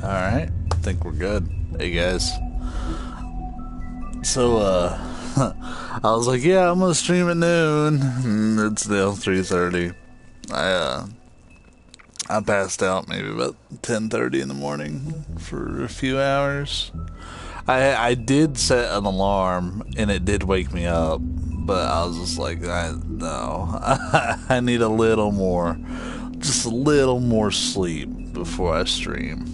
Alright, I think we're good. Hey guys. So, I was like, yeah, I'm gonna stream at noon. And it's still 3:30. I passed out maybe about 10:30 in the morning for a few hours. I did set an alarm and it did wake me up, but I was just like, no, I need a little more, just a little more sleep before I stream.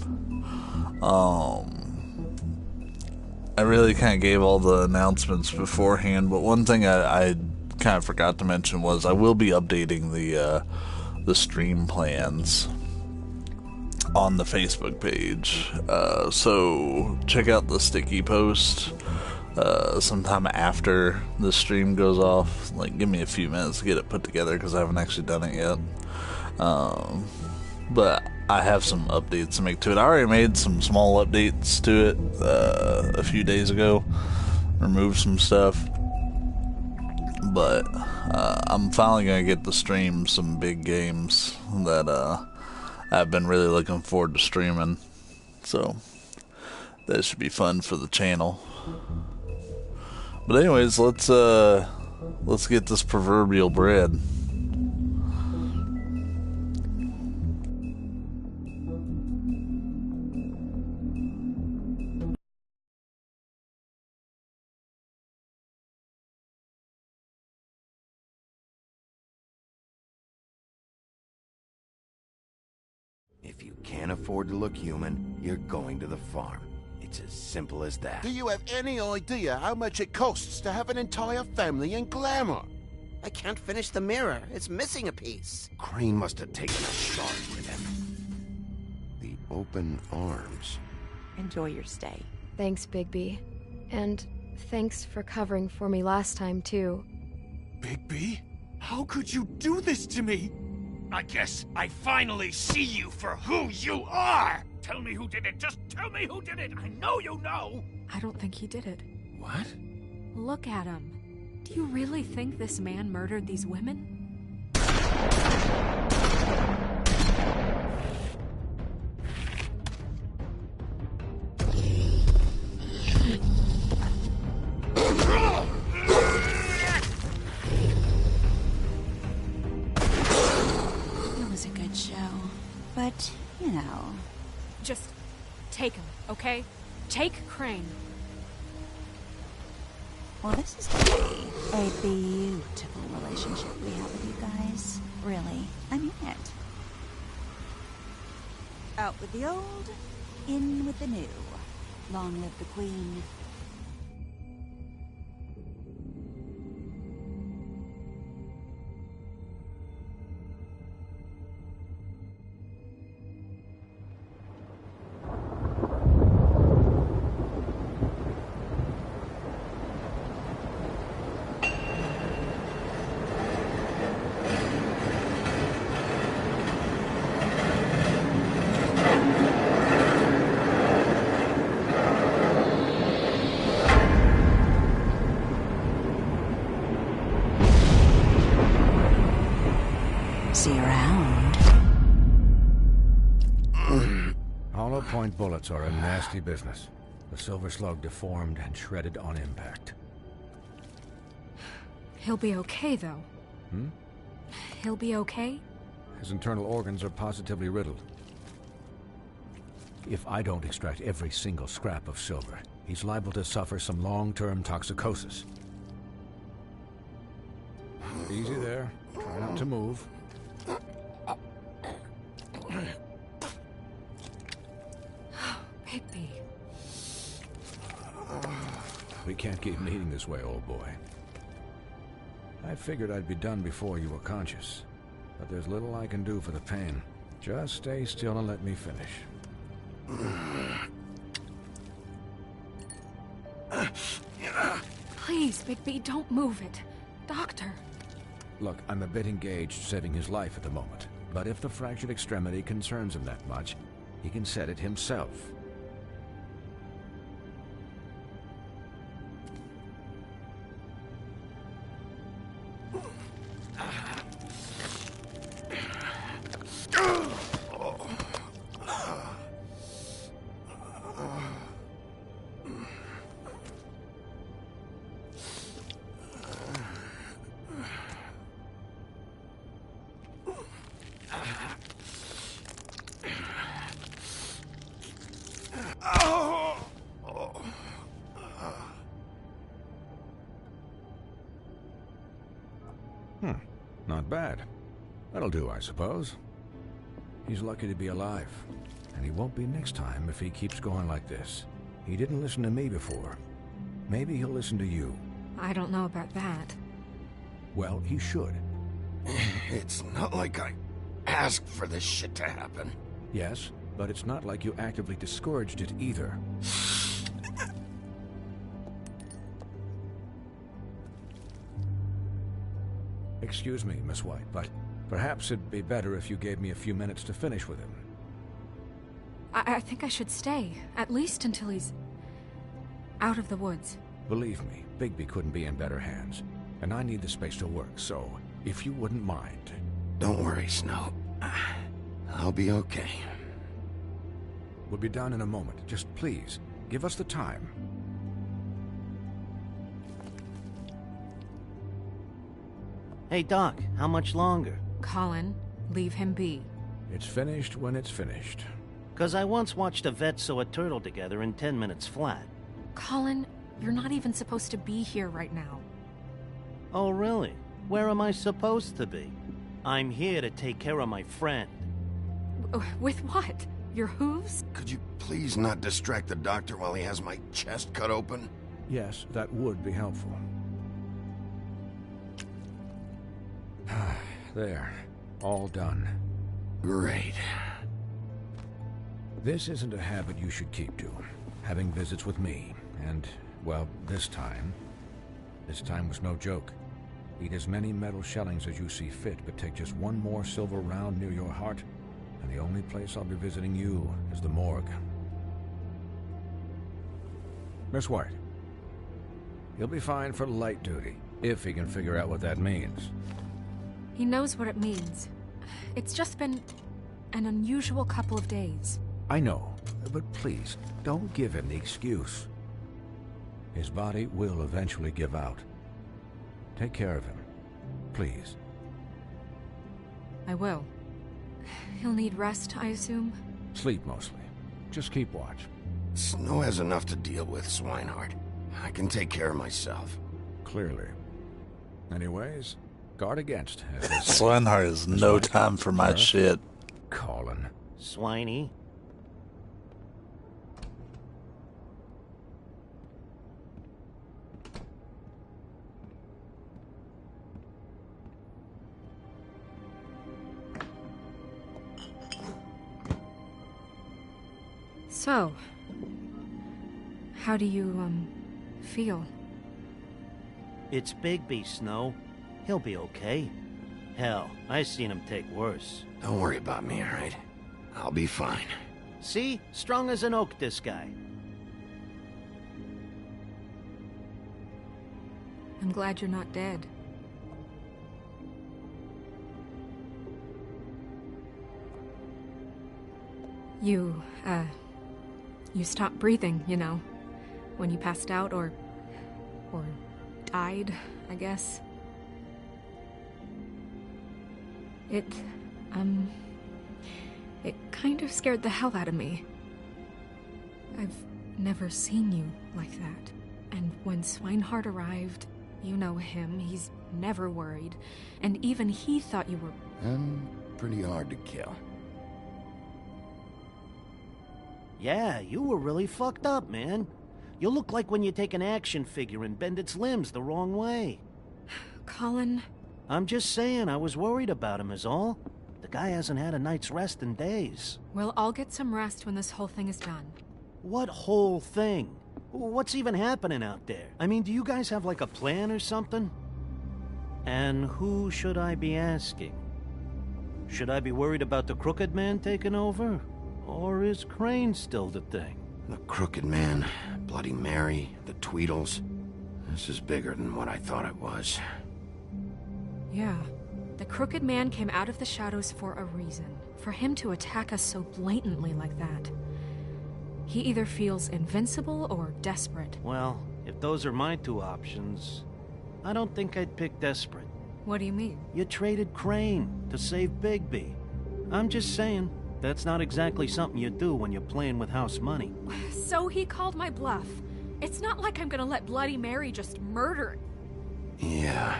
I really kind of gave all the announcements beforehand, but one thing I kind of forgot to mention was I will be updating the stream plans on the Facebook page. So check out the sticky post sometime after the stream goes off. Like, give me a few minutes to get it put together because I haven't actually done it yet. But I have some updates to make to it. I already made some small updates to it a few days ago. Removed some stuff. But I'm finally going to get to stream some big games that I've been really looking forward to streaming. So that should be fun for the channel. But anyways, let's get this proverbial bread. If you can't afford to look human, you're going to the farm. It's as simple as that. Do you have any idea how much it costs to have an entire family in glamour? I can't finish the mirror. It's missing a piece. Crane must have taken a shot with him. The open arms. Enjoy your stay. Thanks, Bigby. And thanks for covering for me last time, too. Bigby? How could you do this to me? I guess I finally see you for who you are! Tell me who did it! Just tell me who did it! I know you know! I don't think he did it. What? Look at him. Do you really think this man murdered these women? But, you know... Just take him, okay? Take Crane. Well, this is gonna be a beautiful relationship we have with you guys. Really. I mean it. Out with the old, in with the new. Long live the Queen. See you around. Hollow point bullets are a nasty business. The Silver Slug deformed and shredded on impact. He'll be okay, though. He'll be okay? His internal organs are positively riddled. If I don't extract every single scrap of silver, he's liable to suffer some long-term toxicosis. Easy there. Try not to move. Bigby. We can't keep meeting this way, old boy. I figured I'd be done before you were conscious, but there's little I can do for the pain. Just stay still and let me finish. Please, Bigby, don't move it. Doctor. Look, I'm a bit engaged saving his life at the moment, but if the fractured extremity concerns him that much, he can set it himself. Not bad. That'll do, I suppose. He's lucky to be alive, and he won't be next time if he keeps going like this. He didn't listen to me before. Maybe he'll listen to you. I don't know about that. Well, he should. It's not like I asked for this shit to happen. Yes, but it's not like you actively discouraged it either. Excuse me, Miss White, but perhaps it'd be better if you gave me a few minutes to finish with him. I think I should stay, at least until he's out of the woods. Believe me, Bigby couldn't be in better hands, and I need the space to work, so if you wouldn't mind... Don't worry, Snow. I'll be okay. We'll be done in a moment. Just please, give us the time. Hey, Doc, how much longer? Colin, leave him be. It's finished when it's finished. 'Cause I once watched a vet sew a turtle together in 10 minutes flat. Colin, you're not even supposed to be here right now. Oh, really? Where am I supposed to be? I'm here to take care of my friend. With what? Your hooves? Could you please not distract the doctor while he has my chest cut open? Yes, that would be helpful. There. All done. Great. This isn't a habit you should keep to. Having visits with me. And, well, this time was no joke. Eat as many metal shellings as you see fit, but take just one more silver round near your heart, and the only place I'll be visiting you is the morgue. Miss White. He'll be fine for light duty, if he can figure out what that means. He knows what it means. It's just been an unusual couple of days. I know, but please, don't give him the excuse. His body will eventually give out. Take care of him, please. I will. He'll need rest, I assume? Sleep mostly. Just keep watch. Snow has enough to deal with, Swinehart. I can take care of myself. Clearly. Anyways, guard against, as they say. Swinehart has no time for my shit. Colin. Swiney. So, how do you, feel? It's Bigby, Snow. He'll be okay. Hell, I seen him take worse. Don't worry about me, alright? I'll be fine. See? Strong as an oak, this guy. I'm glad you're not dead. You stopped breathing, you know, when you passed out or died, I guess. It kind of scared the hell out of me. I've never seen you like that. And when Swinehart arrived, you know him, he's never worried. And even he thought you were... Pretty hard to kill. Yeah, you were really fucked up, man. You look like when you take an action figure and bend its limbs the wrong way. Colin... I'm just saying, I was worried about him is all. The guy hasn't had a night's rest in days. Well, I'll get some rest when this whole thing is done. What whole thing? What's even happening out there? I mean, do you guys have like a plan or something? And who should I be asking? Should I be worried about the Crooked Man taking over? Or is Crane still the thing? The Crooked Man, Bloody Mary, the Tweedles. This is bigger than what I thought it was. Yeah. The Crooked Man came out of the shadows for a reason. For him to attack us so blatantly like that. He either feels invincible or desperate. Well, if those are my two options, I don't think I'd pick desperate. What do you mean? You traded Crane to save Bigby. I'm just saying, that's not exactly something you do when you're playing with house money. So he called my bluff. It's not like I'm gonna let Bloody Mary just murder... Yeah,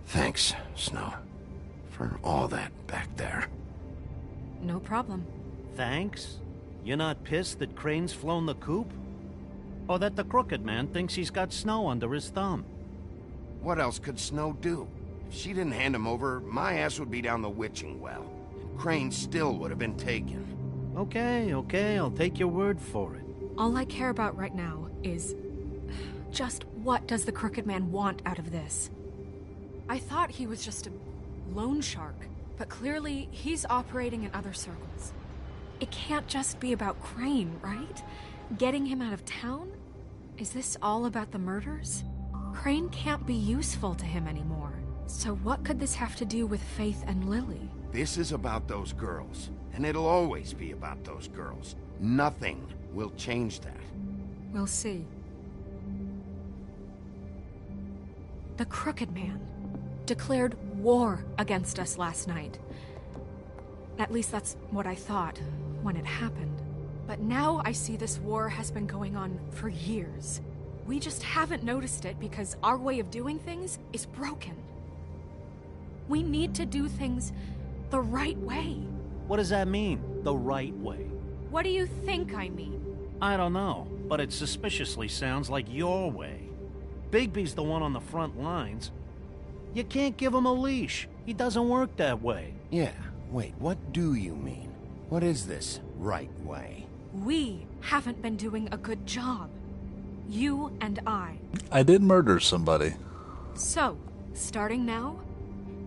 thanks, Snow. For all that back there. No problem. Thanks? You're not pissed that Crane's flown the coop? Or that the Crooked Man thinks he's got Snow under his thumb? What else could Snow do? If she didn't hand him over, my ass would be down the witching well. And Crane still would have been taken. Okay, I'll take your word for it. All I care about right now is... just what does the Crooked Man want out of this? I thought he was just a loan shark, but clearly he's operating in other circles. It can't just be about Crane, right? Getting him out of town? Is this all about the murders? Crane can't be useful to him anymore. So what could this have to do with Faith and Lily? This is about those girls, and it'll always be about those girls. Nothing will change that. We'll see. The Crooked Man declared war against us last night. At least that's what I thought when it happened. But now I see this war has been going on for years. We just haven't noticed it because our way of doing things is broken. We need to do things the right way. What does that mean, the right way? What do you think I mean? I don't know, but it suspiciously sounds like your way. Bigby's the one on the front lines. You can't give him a leash. He doesn't work that way. Yeah, wait, what do you mean? What is this right way? We haven't been doing a good job. You and I. I did murder somebody. So, starting now,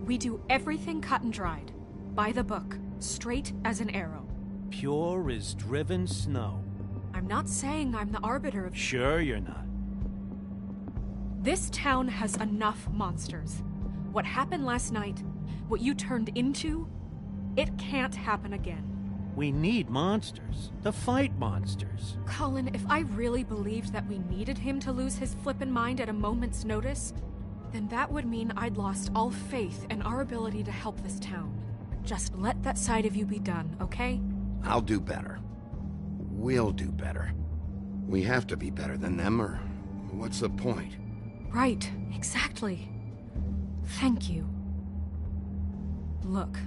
we do everything cut and dried. By the book. Straight as an arrow. Pure as driven snow. I'm not saying I'm the arbiter of... Sure you're not. This town has enough monsters. What happened last night, what you turned into, it can't happen again. We need monsters. To fight monsters. Colin, if I really believed that we needed him to lose his flippin' mind at a moment's notice, then that would mean I'd lost all faith in our ability to help this town. Just let that side of you be done, okay? I'll do better. We'll do better. We have to be better than them, or what's the point? Right, exactly. Thank you. Look,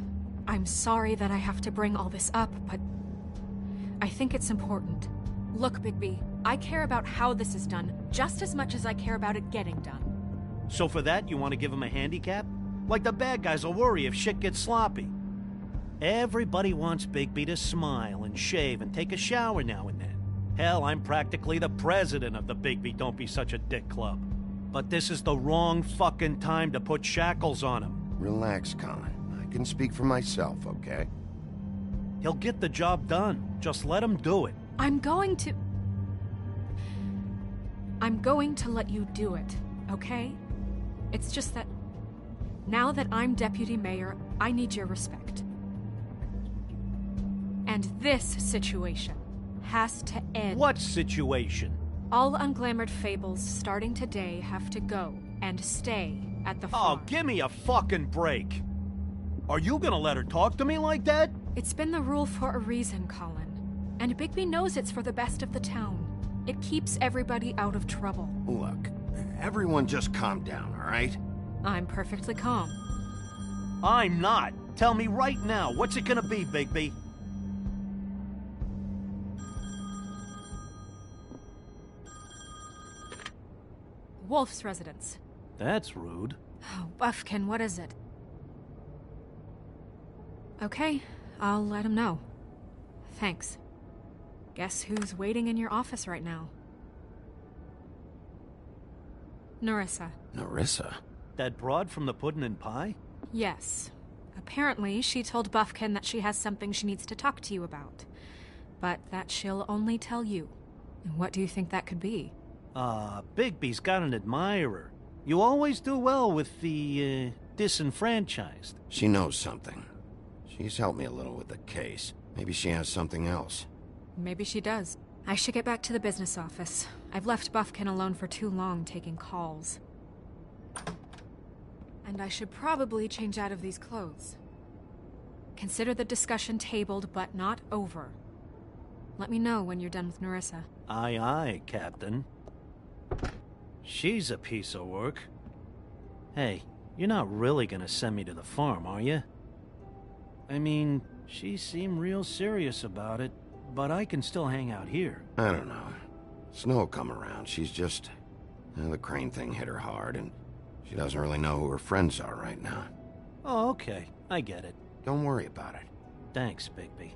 I'm sorry that I have to bring all this up, but I think it's important. Look, Bigby, I care about how this is done just as much as I care about it getting done. So for that, you want to give him a handicap? Like the bad guys will worry if shit gets sloppy. Everybody wants Bigby to smile and shave and take a shower now and then. Hell, I'm practically the president of the Bigby Don't Be Such a Dick Club. But this is the wrong fucking time to put shackles on him. Relax, Colin. I can speak for myself, okay? He'll get the job done. Just let him do it. I'm going to let you do it, okay? It's just that now that I'm deputy mayor, I need your respect. And this situation has to end. What situation? All unglamored fables starting today have to go and stay at the farm. Oh, give me a fucking break. Are you gonna let her talk to me like that? It's been the rule for a reason, Colin. And Bigby knows it's for the best of the town. It keeps everybody out of trouble. Look, everyone just calm down, all right? I'm perfectly calm. I'm not. Tell me right now, what's it gonna be, Bigby? Wolf's residence. That's rude. Oh, Buffkin, what is it? Okay, I'll let him know. Thanks. Guess who's waiting in your office right now? Nerissa. Nerissa? That broad from the puddin' and pie? Yes. Apparently, she told Buffkin that she has something she needs to talk to you about. But that she'll only tell you. And what do you think that could be? Bigby's got an admirer. You always do well with the, disenfranchised. She knows something. She's helped me a little with the case. Maybe she has something else. Maybe she does. I should get back to the business office. I've left Buffkin alone for too long taking calls. And I should probably change out of these clothes. Consider the discussion tabled, but not over. Let me know when you're done with Nerissa. Aye, aye, Captain. She's a piece of work. Hey, you're not really gonna send me to the farm, are you? I mean, she seemed real serious about it, but I can still hang out here. I don't know. Snow will come around. She's just... the Crane thing hit her hard, and she doesn't really know who her friends are right now. Oh, okay. I get it. Don't worry about it. Thanks, Bigby.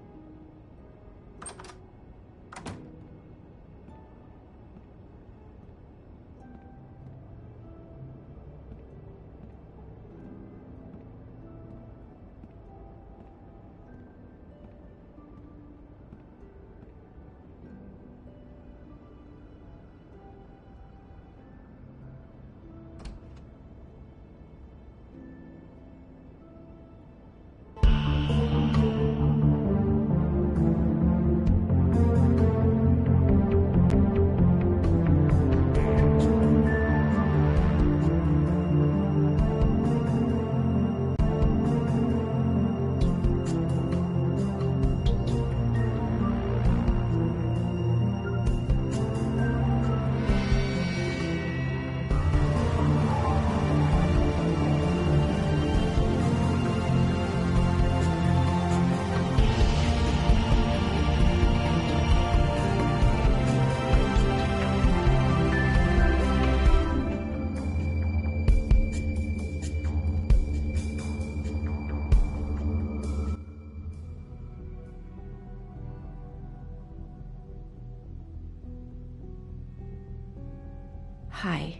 Hi,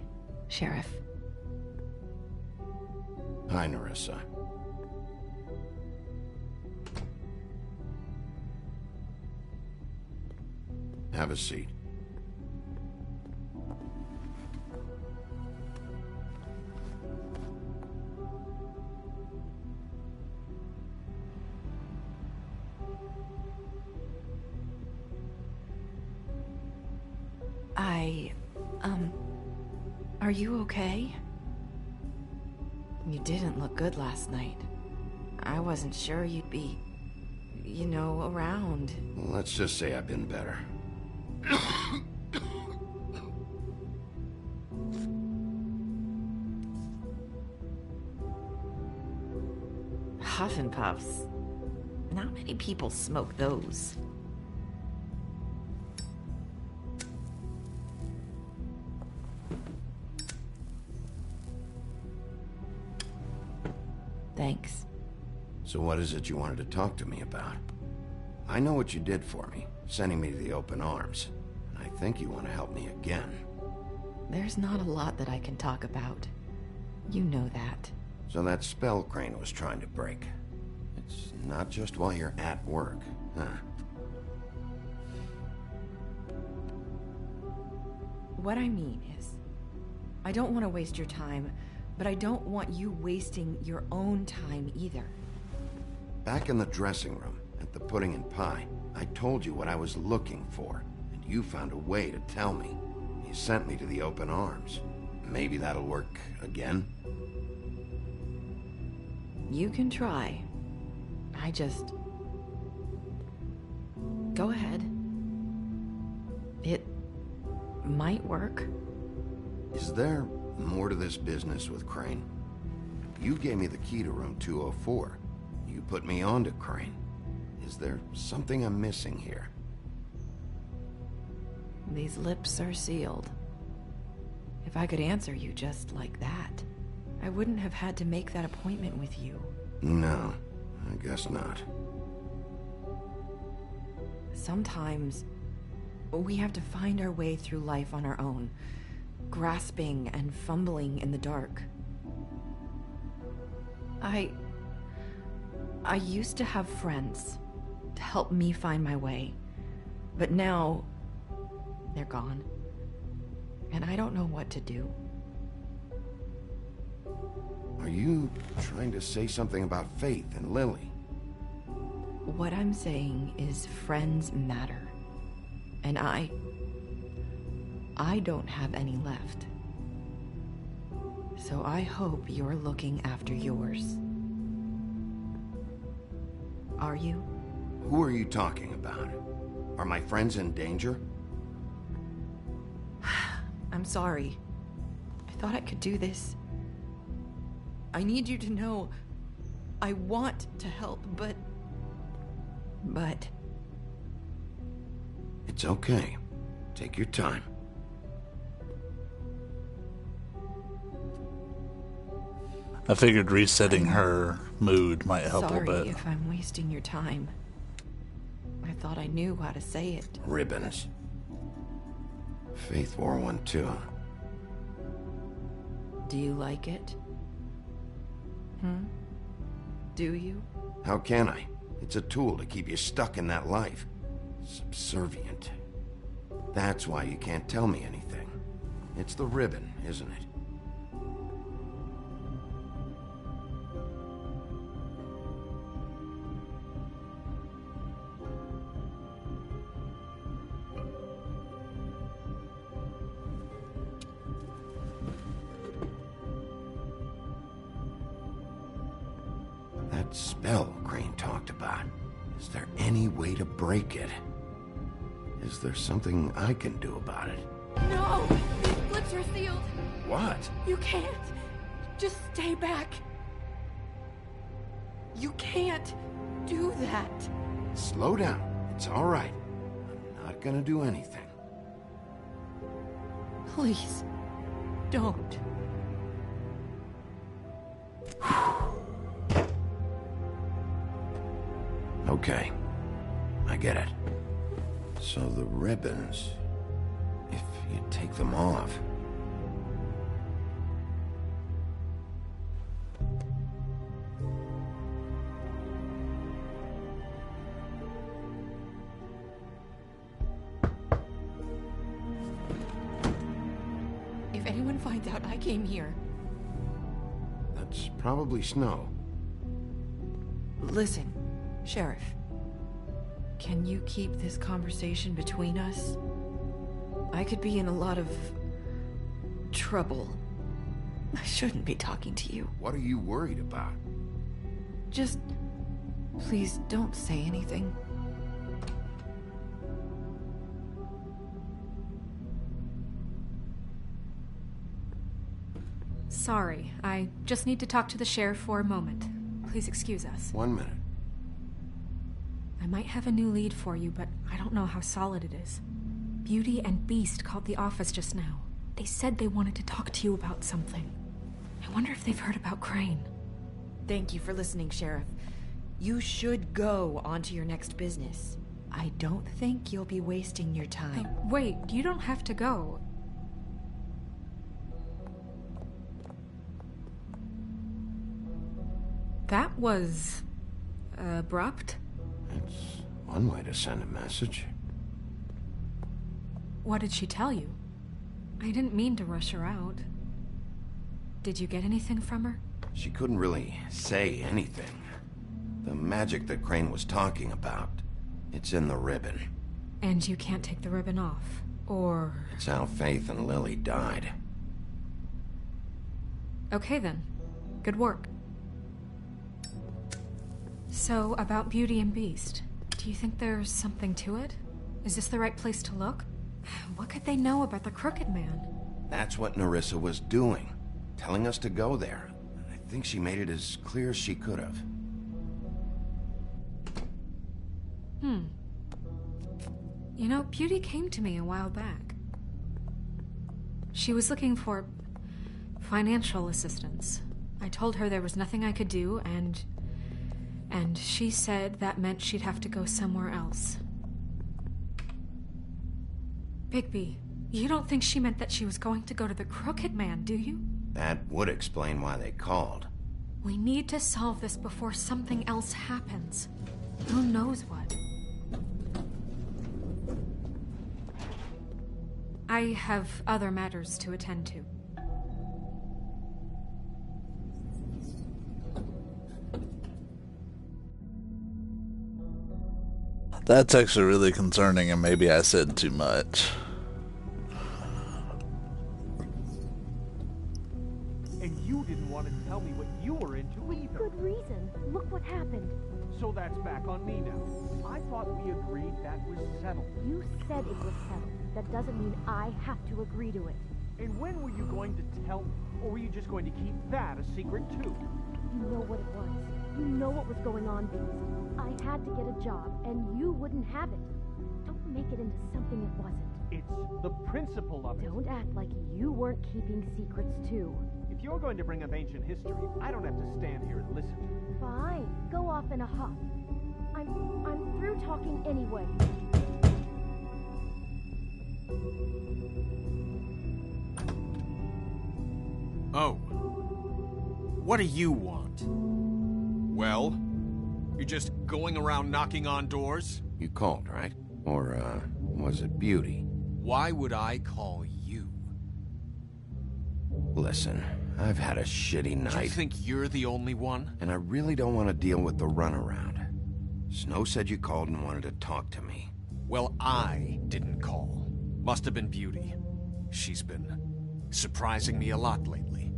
Sheriff. Hi, Nerissa. Have a seat. Are you okay? You didn't look good last night. I wasn't sure you'd be, around. Well, let's just say I've been better. Huff and puffs. Not many people smoke those. Thanks. So what is it you wanted to talk to me about? I know what you did for me, sending me to the open arms. And I think you want to help me again. There's not a lot that I can talk about. You know that. So that spell Crane was trying to break. It's not just while you're at work, huh? What I mean is, I don't want to waste your time, but I don't want you wasting your own time either. Back in the dressing room, at the pudding and pie, I told you what I was looking for, and you found a way to tell me. You sent me to the open arms. Maybe that'll work again? You can try. I just... Go ahead. It might work. Is there more to this business with Crane? You gave me the key to room 204. You put me onto Crane. Is there something I'm missing here? These lips are sealed. If I could answer you just like that, I wouldn't have had to make that appointment with you. No, I guess not. Sometimes we have to find our way through life on our own. grasping and fumbling in the dark. I used to have friends to help me find my way, but now they're gone, and I don't know what to do. Are you trying to say something about Faith and Lily? What I'm saying is friends matter, and I don't have any left. So I hope you're looking after yours. Are you? Who are you talking about? Are my friends in danger? I'm sorry. I thought I could do this. I need you to know I want to help, but... It's okay. Take your time. I figured resetting her mood might help a Sorry bit. if I'm wasting your time. I thought I knew how to say it. Ribbons. Faith wore one too. Do you like it? Do you? How can I? It's a tool to keep you stuck in that life. Subservient. That's why you can't tell me anything. It's the ribbon, isn't it? That spell Crane talked about. Is there any way to break it? Is there something I can do about it? No! These lips are sealed! What? You can't! Just stay back! You can't do that! Slow down. It's all right. I'm not gonna do anything. Please, don't. Okay. I get it. So the ribbons... if you take them off... If anyone finds out I came here... That's probably snow. Listen, Sheriff. Can you keep this conversation between us? I could be in a lot of... trouble. I shouldn't be talking to you. What are you worried about? Just... please don't say anything. Sorry, I just need to talk to the sheriff for a moment. Please excuse us. 1 minute. I might have a new lead for you, but I don't know how solid it is. Beauty and Beast called the office just now. They said they wanted to talk to you about something. I wonder if they've heard about Crane. Thank you for listening, Sheriff. You should go on to your next business. I don't think you'll be wasting your time. Wait, you don't have to go. That was... abrupt? It's one way to send a message. What did she tell you? I didn't mean to rush her out. Did you get anything from her? She couldn't really say anything. The magic that Crane was talking about, it's in the ribbon. And you can't take the ribbon off, or... It's how Faith and Lily died. Okay then. Good work. So, about Beauty and Beast, do you think there's something to it? Is this the right place to look? What could they know about the Crooked Man? That's what Nerissa was doing, telling us to go there. I think she made it as clear as she could have. You know, Beauty came to me a while back. She was looking for financial assistance. I told her there was nothing I could do, and she said that meant she'd have to go somewhere else. Bigby, You don't think she meant that she was going to go to the Crooked Man, do you? That would explain why they called. We need to solve this before something else happens. Who knows what? I have other matters to attend to. That's actually really concerning, and maybe I said too much. And you didn't want to tell me what you were into either. Good reason. Look what happened. So that's back on me now. I thought we agreed that was settled. You said it was settled. That doesn't mean I have to agree to it. And when were you going to tell me? Or were you just going to keep that a secret too? You know what it was. You know what was going on, Beast. I had to get a job, and you wouldn't have it. Don't make it into something it wasn't. It's the principle of it. Don't act like you weren't keeping secrets too. If you're going to bring up ancient history, I don't have to stand here and listen to it. Fine. Go off in a huff. I'm through talking anyway. Oh. What do you want? Well, you're just going around knocking on doors? You called, right? Or, was it Beauty? Why would I call you? Listen, I've had a shitty night. Do you think you're the only one? And I really don't want to deal with the runaround. Snow said you called and wanted to talk to me. Well, I didn't call. Must have been Beauty. She's been surprising me a lot lately.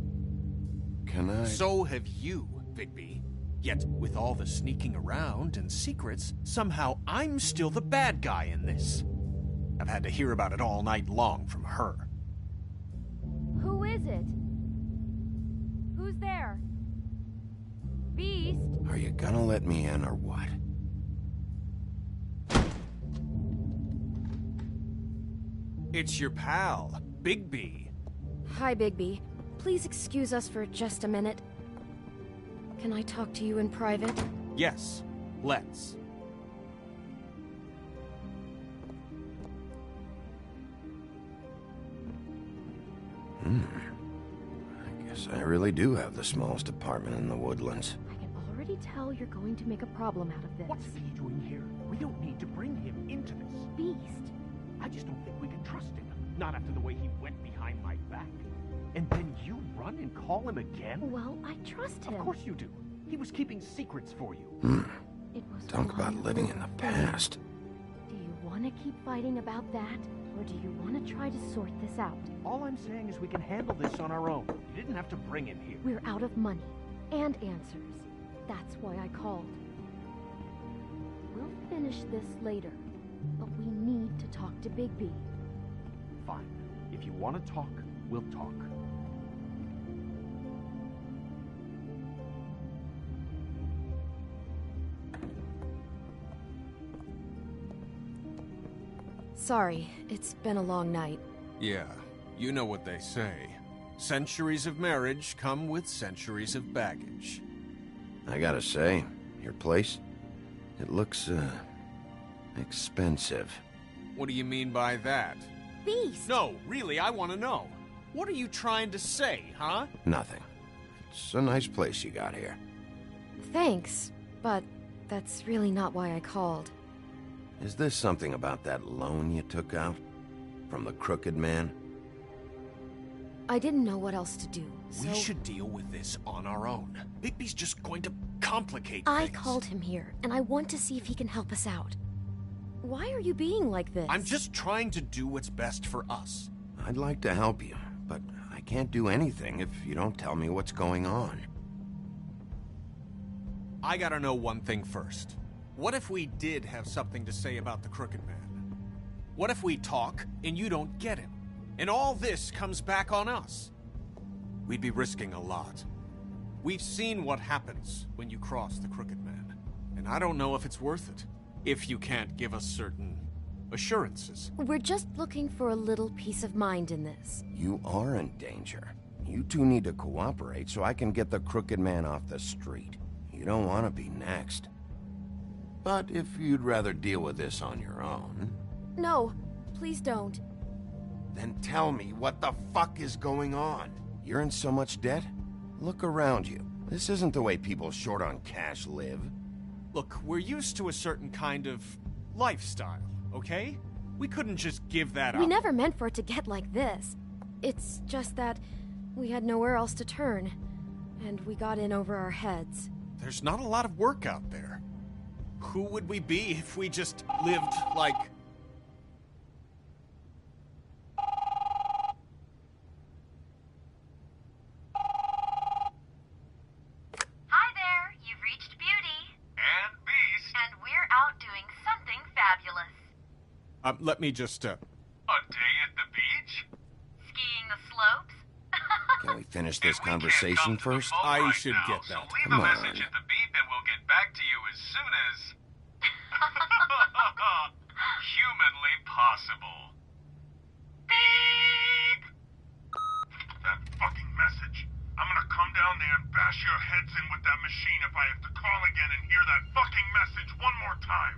Can I? So have you, Bigby. Yet, with all the sneaking around and secrets, somehow I'm still the bad guy in this. I've had to hear about it all night long from her. Who is it? Who's there? Beast? Are you gonna let me in or what? It's your pal, Bigby. Hi, Bigby. Please excuse us for just a minute. Can I talk to you in private? Yes, let's. I guess I really do have the smallest apartment in the Woodlands. I can already tell you're going to make a problem out of this. What's he doing here? We don't need to bring him into this. Beast? I just don't think we can trust him. Not after the way he went behind my back. And then you run and call him again? Well, I trust him. Of course you do. He was keeping secrets for you. It was Talk about living in the past. Do you want to keep fighting about that? Or do you want to try to sort this out? All I'm saying is we can handle this on our own. You didn't have to bring him here. We're out of money. And answers. That's why I called. We'll finish this later. But we need to talk to Bigby. Fine. If you want to talk, we'll talk. Sorry, it's been a long night. Yeah, you know what they say. Centuries of marriage come with centuries of baggage. I gotta say, your place, it looks, expensive. What do you mean by that? Beast! No, really, I want to know. What are you trying to say, huh? Nothing. It's a nice place you got here. Thanks, but that's really not why I called. Is this something about that loan you took out? From the Crooked Man? I didn't know what else to do, so... We should deal with this on our own. Bigby's just going to complicate I things. called him here, and I want to see if he can help us out. Why are you being like this? I'm just trying to do what's best for us. I'd like to help you, but I can't do anything if you don't tell me what's going on. I gotta know one thing first. What if we did have something to say about the Crooked Man? What if we talk and you don't get him? And all this comes back on us? We'd be risking a lot. We've seen what happens when you cross the Crooked Man. And I don't know if it's worth it. If you can't give us certain assurances. We're just looking for a little peace of mind in this. You are in danger. You two need to cooperate so I can get the Crooked Man off the street. You don't want to be next. But if you'd rather deal with this on your own... No, please don't. Then tell me what the fuck is going on. You're in so much debt? Look around you. This isn't the way people short on cash live. Look, we're used to a certain kind of lifestyle, okay? We couldn't just give that up. We never meant for it to get like this. It's just that we had nowhere else to turn, and we got in over our heads. There's not a lot of work out there. Who would we be if we just lived like... Hi there, you've reached Beauty. And Beast. And we're out doing something fabulous. Let me just, A day at the beach? Skiing the slopes? Can we finish this conversation first? I should get that. So leave Come a message on. at the beep and we'll get back to you as soon as... humanly possible. Beep! That fucking message. I'm gonna come down there and bash your heads in with that machine if I have to call again and hear that fucking message one more time.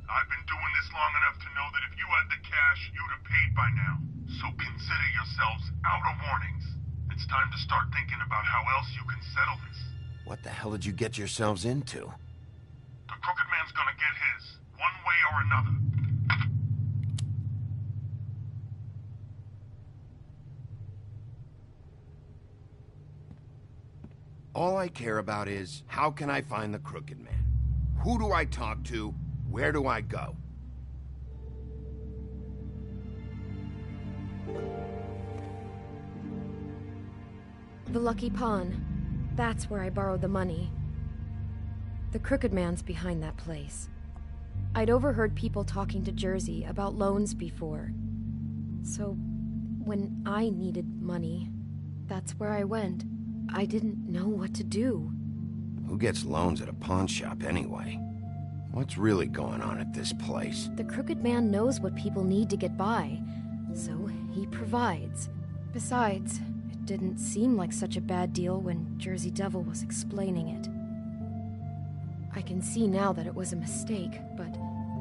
I've been doing this long enough to know that if you had the cash, you'd have paid by now. So consider yourselves out of warnings. It's time to start thinking about how else you can settle this. What the hell did you get yourselves into? The Crooked Man's gonna get his, one way or another. All I care about is, how can I find the Crooked Man? Who do I talk to? Where do I go? The Lucky Pawn. That's where I borrowed the money. The Crooked Man's behind that place. I'd overheard people talking to Jersey about loans before. So, when I needed money, that's where I went. I didn't know what to do. Who gets loans at a pawn shop anyway? What's really going on at this place? The Crooked Man knows what people need to get by, so he provides. Besides, it didn't seem like such a bad deal when Jersey Devil was explaining it. I can see now that it was a mistake, but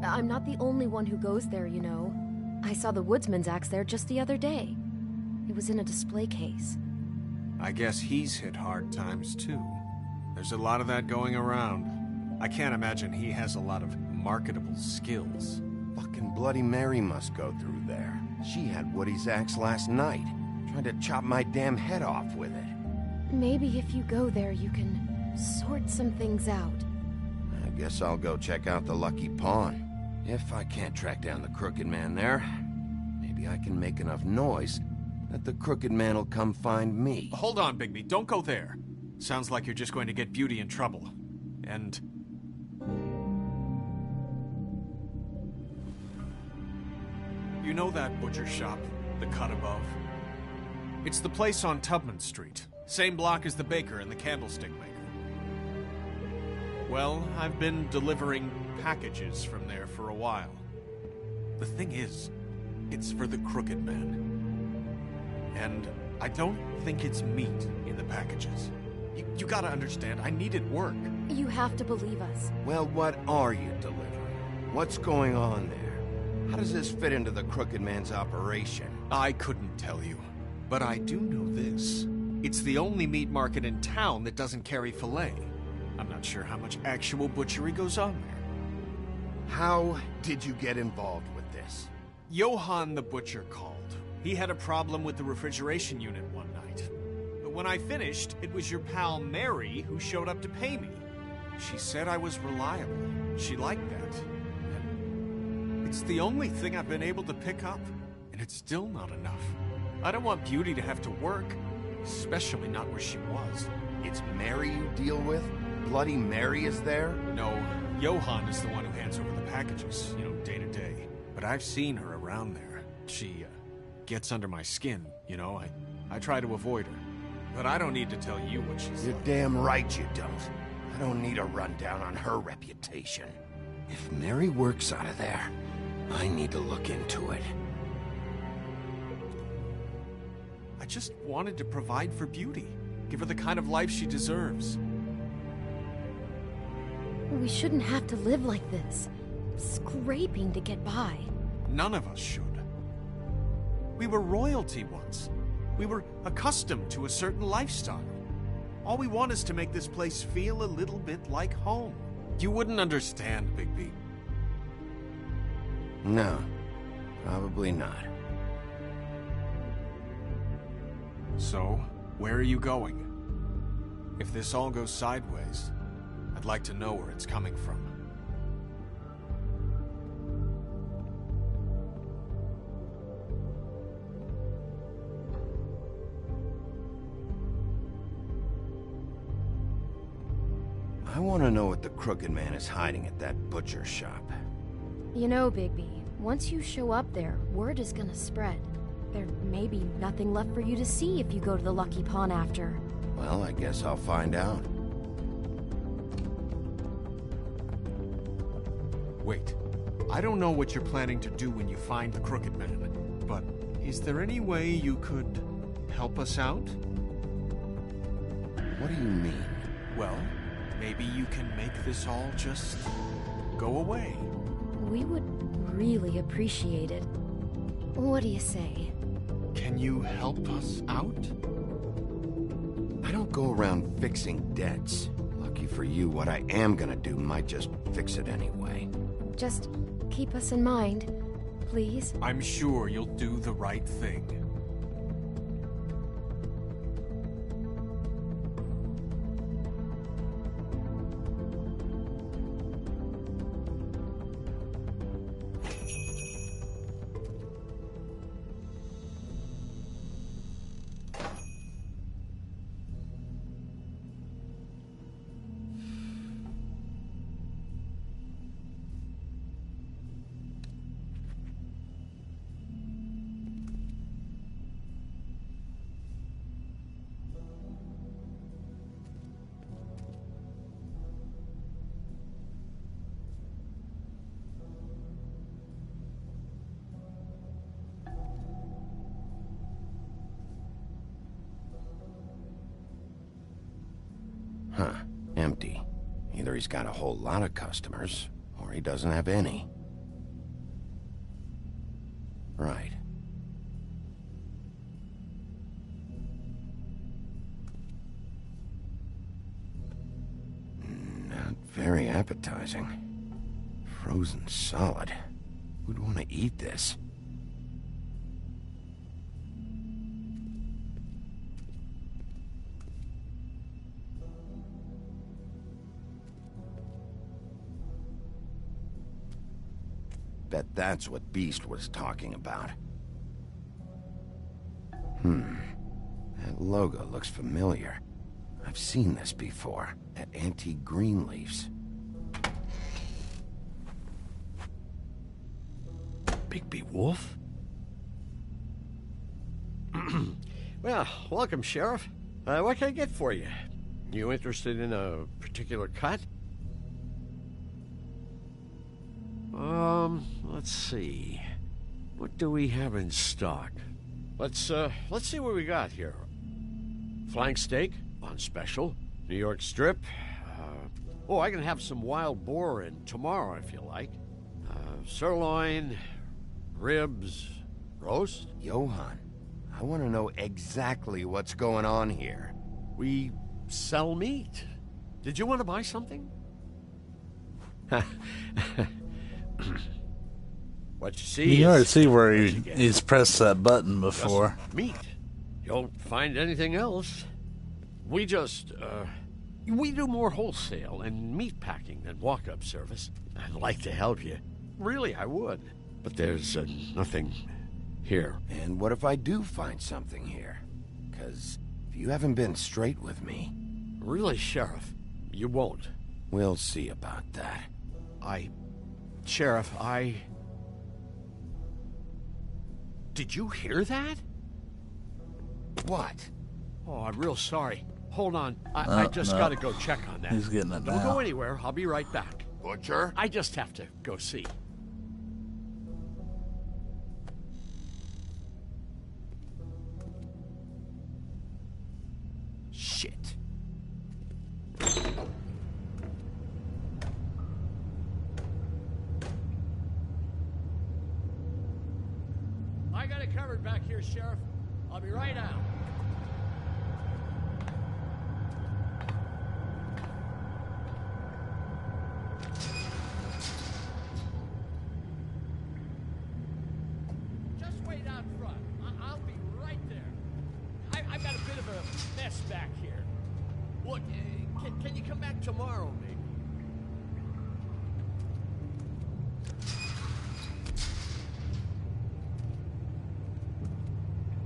I'm not the only one who goes there, you know. I saw the Woodsman's axe there just the other day. It was in a display case. I guess he's hit hard times, too. There's a lot of that going around. I can't imagine he has a lot of marketable skills. Fucking Bloody Mary must go through there. She had Woody's axe last night, trying to chop my damn head off with it. Maybe if you go there, you can sort some things out. I guess I'll go check out the Lucky Pawn. If I can't track down the Crooked Man there, maybe I can make enough noise that the Crooked Man will come find me. Hold on, Bigby. Don't go there. Sounds like you're just going to get Beauty in trouble. And... you know that butcher shop, the cut above? It's the place on Tubman Street. Same block as the baker and the candlestick maker. Well, I've been delivering packages from there for a while. The thing is, it's for the Crooked Man. And I don't think it's meat in the packages. You gotta understand, I needed work. You have to believe us. Well, what are you delivering? What's going on there? How does this fit into the Crooked Man's operation? I couldn't tell you, but I do know this. It's the only meat market in town that doesn't carry filet. I'm not sure how much actual butchery goes on there. How did you get involved with this? Johann the butcher called. He had a problem with the refrigeration unit one night. But when I finished, it was your pal Mary who showed up to pay me. She said I was reliable. She liked that. And it's the only thing I've been able to pick up, and it's still not enough. I don't want Beauty to have to work, especially not where she was. It's Mary you deal with? Bloody Mary is there? No, Johann is the one who hands over the packages, day to day. But I've seen her around there. She, gets under my skin, I try to avoid her. But I don't need to tell you what she's You're like. damn right you don't. I don't need a rundown on her reputation. If Mary works out of there, I need to look into it. I just wanted to provide for Beauty. Give her the kind of life she deserves. We shouldn't have to live like this. Scraping to get by. None of us should. We were royalty once. We were accustomed to a certain lifestyle. All we want is to make this place feel a little bit like home. You wouldn't understand, Bigby. No, probably not. So, where are you going? If this all goes sideways, I'd like to know where it's coming from. I want to know what the Crooked Man is hiding at that butcher shop. You know, Bigby, once you show up there, word is gonna spread. There may be nothing left for you to see if you go to the Lucky Pawn after. Well, I guess I'll find out. Wait, I don't know what you're planning to do when you find the Crooked Man, but is there any way you could help us out? What do you mean? Well, maybe you can make this all just go away. We would really appreciate it. What do you say? Can you help us out? I don't go around fixing debts. Lucky for you, what I am gonna do might just fix it anyway. Just keep us in mind, please. I'm sure you'll do the right thing. Huh. Empty. Either he's got a whole lot of customers, or he doesn't have any. Right. Not very appetizing. Frozen solid. Who'd want to eat this? Bet that's what Beast was talking about. That logo looks familiar. I've seen this before, at Antique Greenleaf's. Bigby Wolf? Well, welcome, Sheriff. What can I get for you? You interested in a particular cut? Let's see. What do we have in stock? Let's see what we got here. Flank steak on special. New York strip. Oh, I can have some wild boar in tomorrow if you like. Sirloin, ribs, roast. Johann, I want to know exactly what's going on here. We sell meat. Did you want to buy something? What you see You can already is see where he's pressed that button before. just meat. You don't find anything else. We just, we do more wholesale and meat packing than walk-up service. I'd like to help you. Really, I would. But there's nothing here. And what if I do find something here? 'Cause if you haven't been straight with me... Really, Sheriff, you won't. We'll see about that. Sheriff, Did you hear that? What? Oh, I'm real sorry. Hold on. I just gotta go check on that. He's getting it Don't now. go anywhere. I'll be right back. Butcher? I just have to go see. Shit. I got it covered, back here, Sheriff. I'll be right out. Just wait out front. I'll be right there. I've got a bit of a mess back here. Look, can you come back tomorrow, maybe?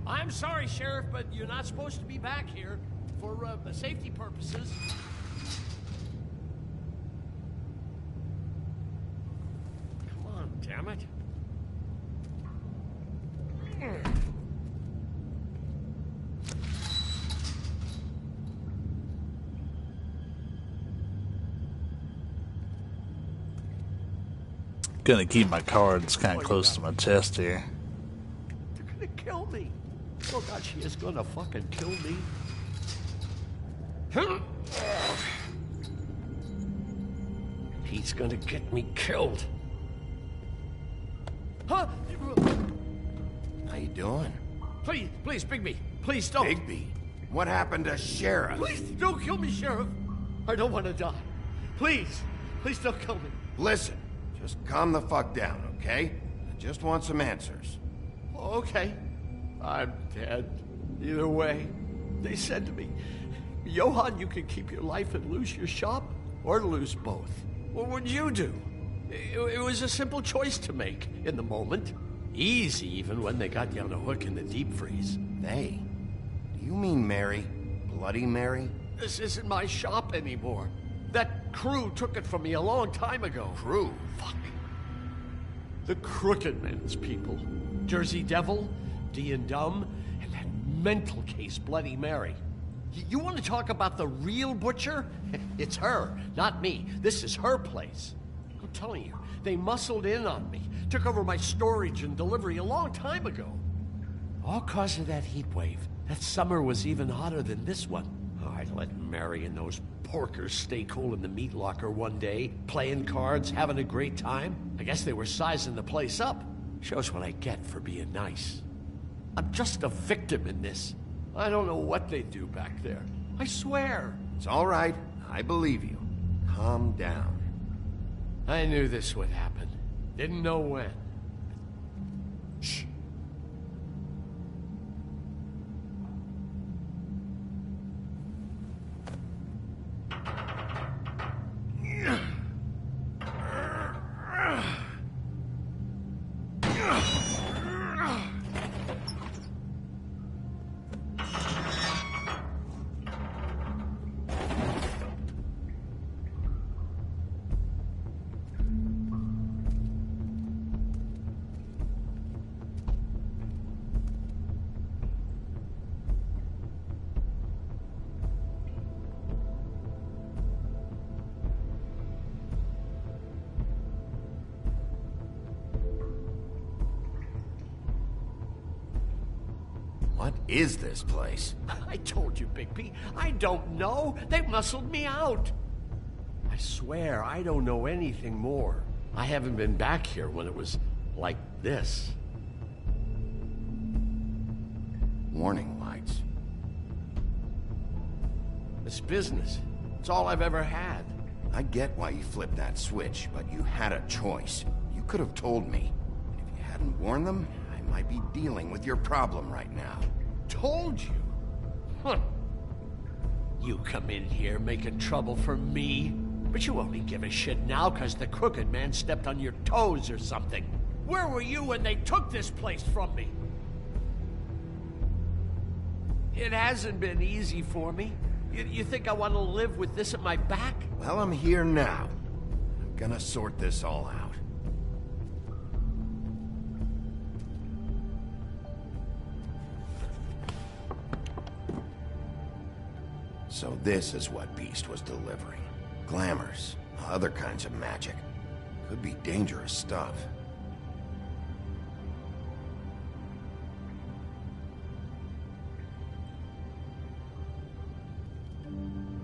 I'm sorry, Sheriff, but you're not supposed to be back here for safety purposes. Come on, damn it. Gonna keep my cards kind of close to my chest here. They're gonna kill me. Oh God, she is gonna fucking kill me. He's gonna get me killed. Huh? How you doing? Please, Bigby. Please don't. Bigby? What happened to Sheriff? Please don't kill me, Sheriff. I don't want to die. Please don't kill me. Listen, just calm the fuck down, okay? I just want some answers. Okay. I'm dead. Either way. They said to me, Johann, you can keep your life and lose your shop, or lose both. What would you do? It was a simple choice to make in the moment. Easy, even when they got you on a hook in the deep freeze. They? Do you mean Mary? Bloody Mary? This isn't my shop anymore. That crew took it from me a long time ago. Crew? Fuck. The Crooked Man's people. Jersey Devil, D and Dumb, and that mental case, Bloody Mary. You want to talk about the real butcher? It's her, not me. This is her place. I'm telling you, they muscled in on me, took over my storage and delivery a long time ago. All cause of that heat wave. That summer was even hotter than this one. Oh, I let Mary and those porkers stay cool in the meat locker one day, playing cards, having a great time. I guess they were sizing the place up. Shows what I get for being nice. I'm just a victim in this. I don't know what they do back there. I swear. It's all right. I believe you. Calm down. I knew this would happen. Didn't know when. Shh. What is this place? I told you, Bigby. I don't know. They muscled me out. I swear, I don't know anything more. I haven't been back here when it was like this. Warning lights. It's business. It's all I've ever had. I get why you flipped that switch, but you had a choice. You could have told me. If you hadn't warned them, I might be dealing with your problem right now. Told you? Huh. You come in here making trouble for me, but you only give a shit now because the Crooked Man stepped on your toes or something. Where were you when they took this place from me? It hasn't been easy for me. You think I want to live with this at my back? Well, I'm here now. I'm gonna sort this all out. So this is what Beast was delivering. Glamours, other kinds of magic. Could be dangerous stuff.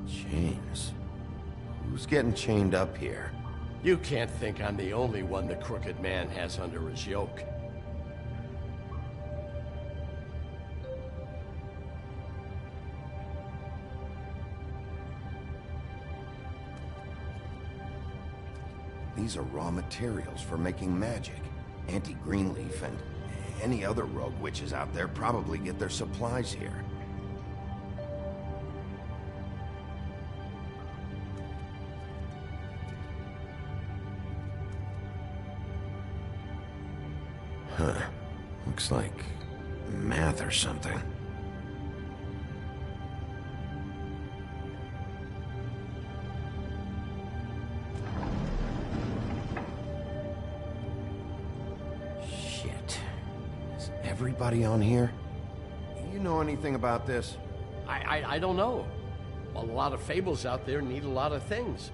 Chains. Who's getting chained up here? You can't think I'm the only one the Crooked Man has under his yoke. These are raw materials for making magic. Auntie Greenleaf and any other rogue witches out there probably get their supplies here. Huh. Looks like math or something. Shit. Is everybody on here? You know anything about this? I don't know. Well, a lot of fables out there need a lot of things.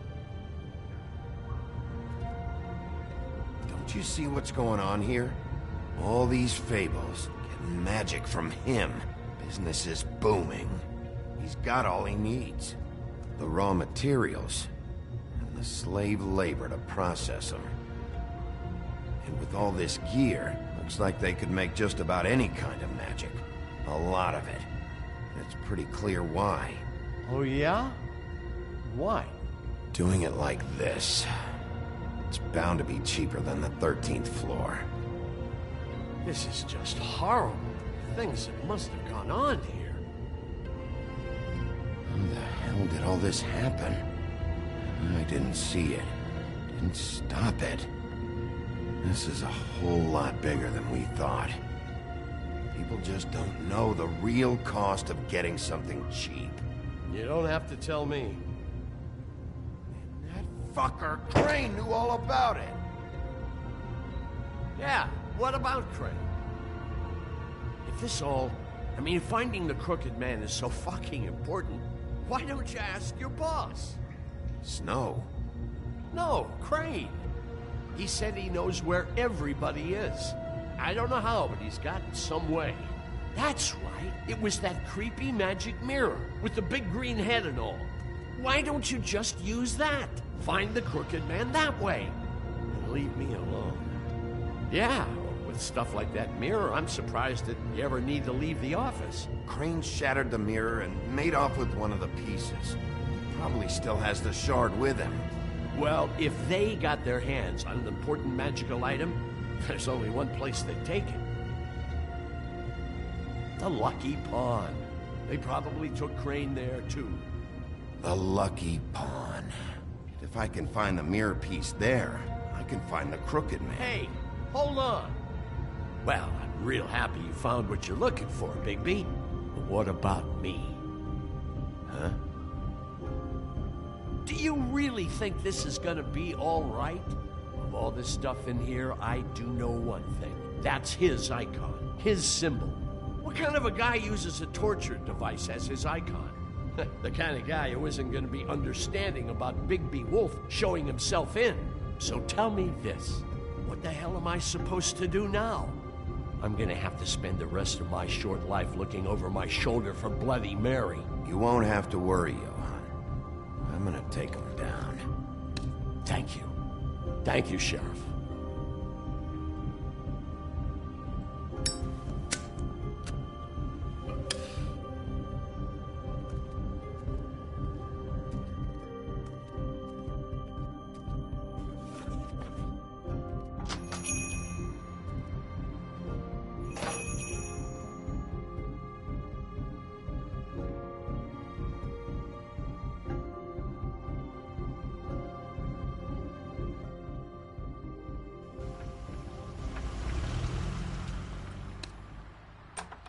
Don't you see what's going on here? All these fables getting magic from him. Business is booming. He's got all he needs. The raw materials and the slave labor to process them. And with all this gear, looks like they could make just about any kind of magic. A lot of it. And it's pretty clear why. Oh yeah? Why? Doing it like this. It's bound to be cheaper than the 13th floor. This is just horrible. Things that must have gone on here. How the hell did all this happen? I didn't see it. Didn't stop it. This is a whole lot bigger than we thought. People just don't know the real cost of getting something cheap. You don't have to tell me. That fucker Crane knew all about it. Yeah, what about Crane? If this all... I mean, finding the Crooked Man is so fucking important, why don't you ask your boss? Snow? No, Crane. He said he knows where everybody is. I don't know how, but he's got some way. That's right. It was that creepy magic mirror with the big green head and all. Why don't you just use that? Find the Crooked Man that way. And leave me alone. Yeah, with stuff like that mirror, I'm surprised that you ever need to leave the office. Crane shattered the mirror and made off with one of the pieces. He probably still has the shard with him. Well, if they got their hands on an important magical item, there's only one place they'd take it. The Lucky Pawn. They probably took Crane there, too. The Lucky Pawn. If I can find the mirror piece there, I can find the Crooked Man. Hey, hold on. Well, I'm real happy you found what you're looking for, Bigby. But what about me? Huh? Do you really think this is gonna be all right? Of all this stuff in here, I do know one thing. That's his icon, his symbol. What kind of a guy uses a torture device as his icon? The kind of guy who isn't gonna be understanding about Bigby Wolf showing himself in. So tell me this. What the hell am I supposed to do now? I'm gonna have to spend the rest of my short life looking over my shoulder for Bloody Mary. You won't have to worry, Johan. I'm gonna take him down. Thank you. Thank you, Sheriff.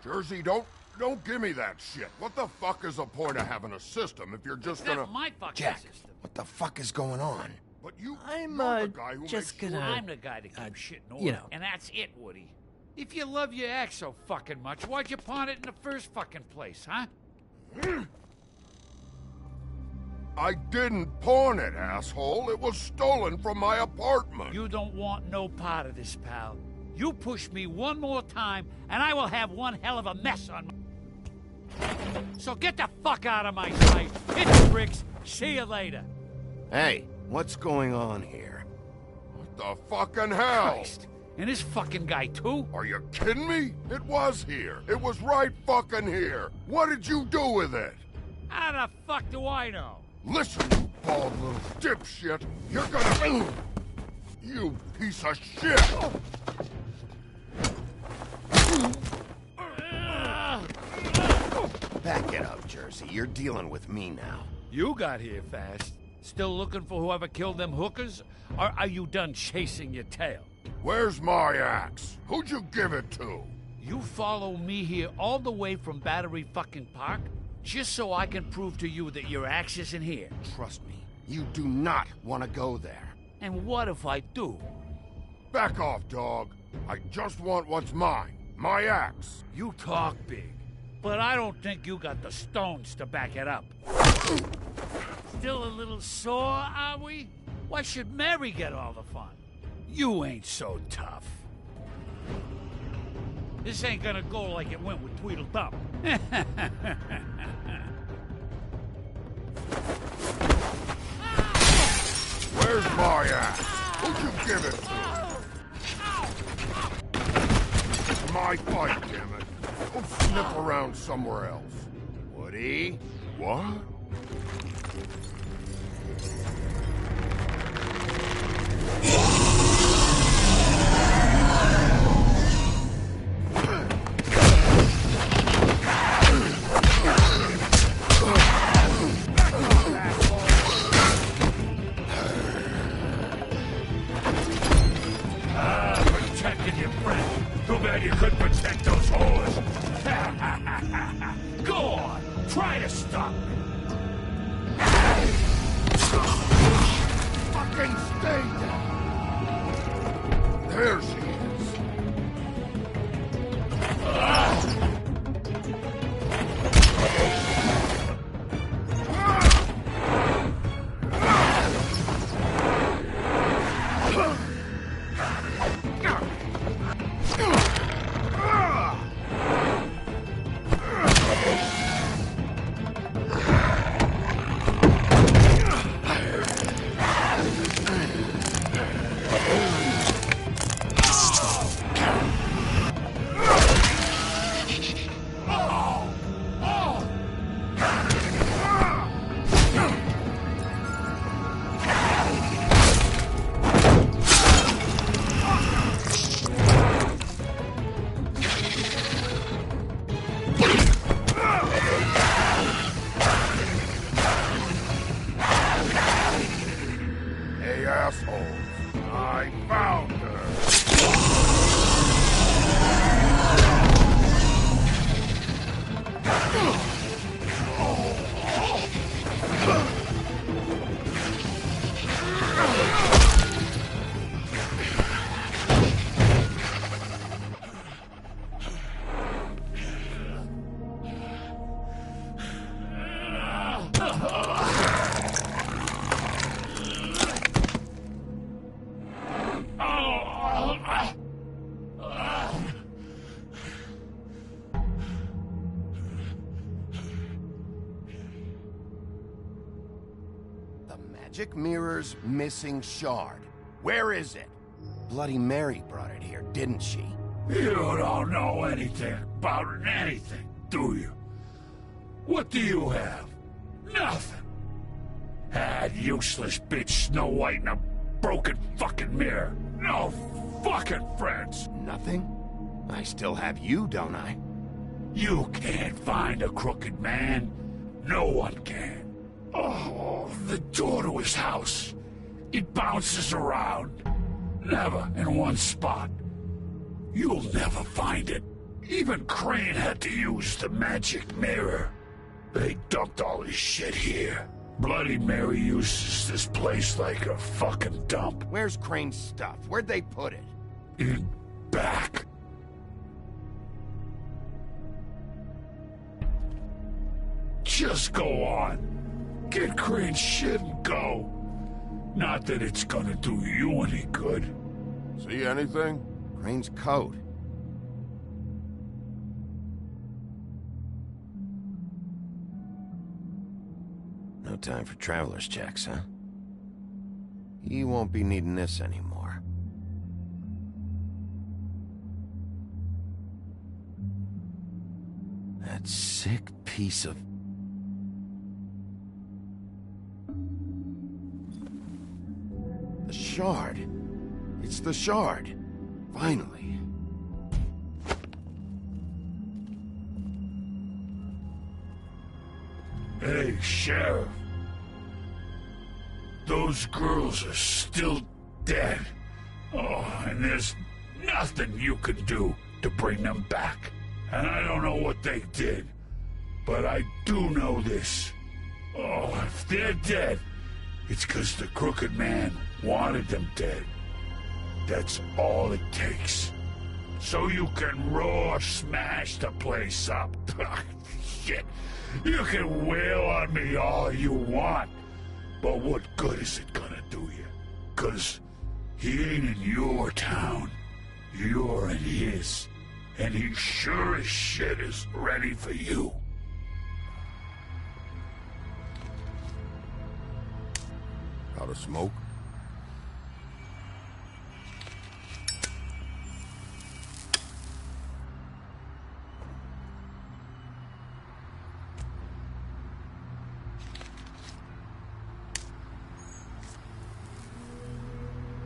Jersey, don't give me that shit. What the fuck is the point of having a system if you're just gonna... That's my fucking Jack, system. what the fuck is going on? But you... I'm, you're the guy who just makes gonna... sure- I'm the guy to keep shit in order. you know. And that's it, Woody. If you love your ex so fucking much, why'd you pawn it in the first fucking place, huh? I didn't pawn it, asshole. It was stolen from my apartment. You don't want no part of this, pal. You push me one more time, and I will have one hell of a mess on my... So get the fuck out of my sight. Hit the bricks. See you later. Hey, what's going on here? What the fucking hell? Christ. And this fucking guy, too? Are you kidding me? It was here. It was right fucking here. What did you do with it? How the fuck do I know? Listen, you bald little dipshit. You're gonna... You piece of shit! Back it up, Jersey. You're dealing with me now. You got here fast. Still looking for whoever killed them hookers? Or are you done chasing your tail? Where's my axe? Who'd you give it to? You follow me here all the way from Battery fucking Park just so I can prove to you that your axe isn't here. Trust me, you do not want to go there. And what if I do? Back off, dog. I just want what's mine. My axe. You talk big, but I don't think you got the stones to back it up. Still a little sore, are we? Why should Mary get all the fun? You ain't so tough. This ain't gonna go like it went with Tweedledum. Where's my axe? Who'd you give it to? It's my fight, damn it. Go sniff around somewhere else. Woody? What? Protecting your friend. Too bad you couldn't protect those whores. Go on, try to stop me. Fucking stay down. There she is. Hey, assholes. I found her. The magic mirror's missing shard. Where is it? Bloody Mary brought it here, didn't she? You don't know anything about anything, do you? What do you have? Nothing. That useless bitch Snow White and a broken fucking mirror. No fucking friends. Nothing? I still have you, don't I? You can't find a crooked man. No one can. Oh, the door to his house. It bounces around. Never in one spot. You'll never find it. Even Crane had to use the magic mirror. They dumped all his shit here. Bloody Mary uses this place like a fucking dump. Where's Crane's stuff? Where'd they put it? In back. Just go on. Get Crane's shit and go. Not that it's gonna do you any good. See anything? Crane's coat. No time for traveler's checks, huh? You won't be needing this anymore. That sick piece of... The shard. It's the shard. Finally. Hey, Sheriff. Those girls are still dead. Oh, and there's nothing you can do to bring them back. And I don't know what they did, but I do know this. Oh, if they're dead, it's 'cause the Crooked Man wanted them dead. That's all it takes. So you can raw smash the place up. Shit. You can wail on me all you want, but what good is it gonna do you? 'Cause he ain't in your town. You're in his. And he sure as shit is ready for you. Out of smoke?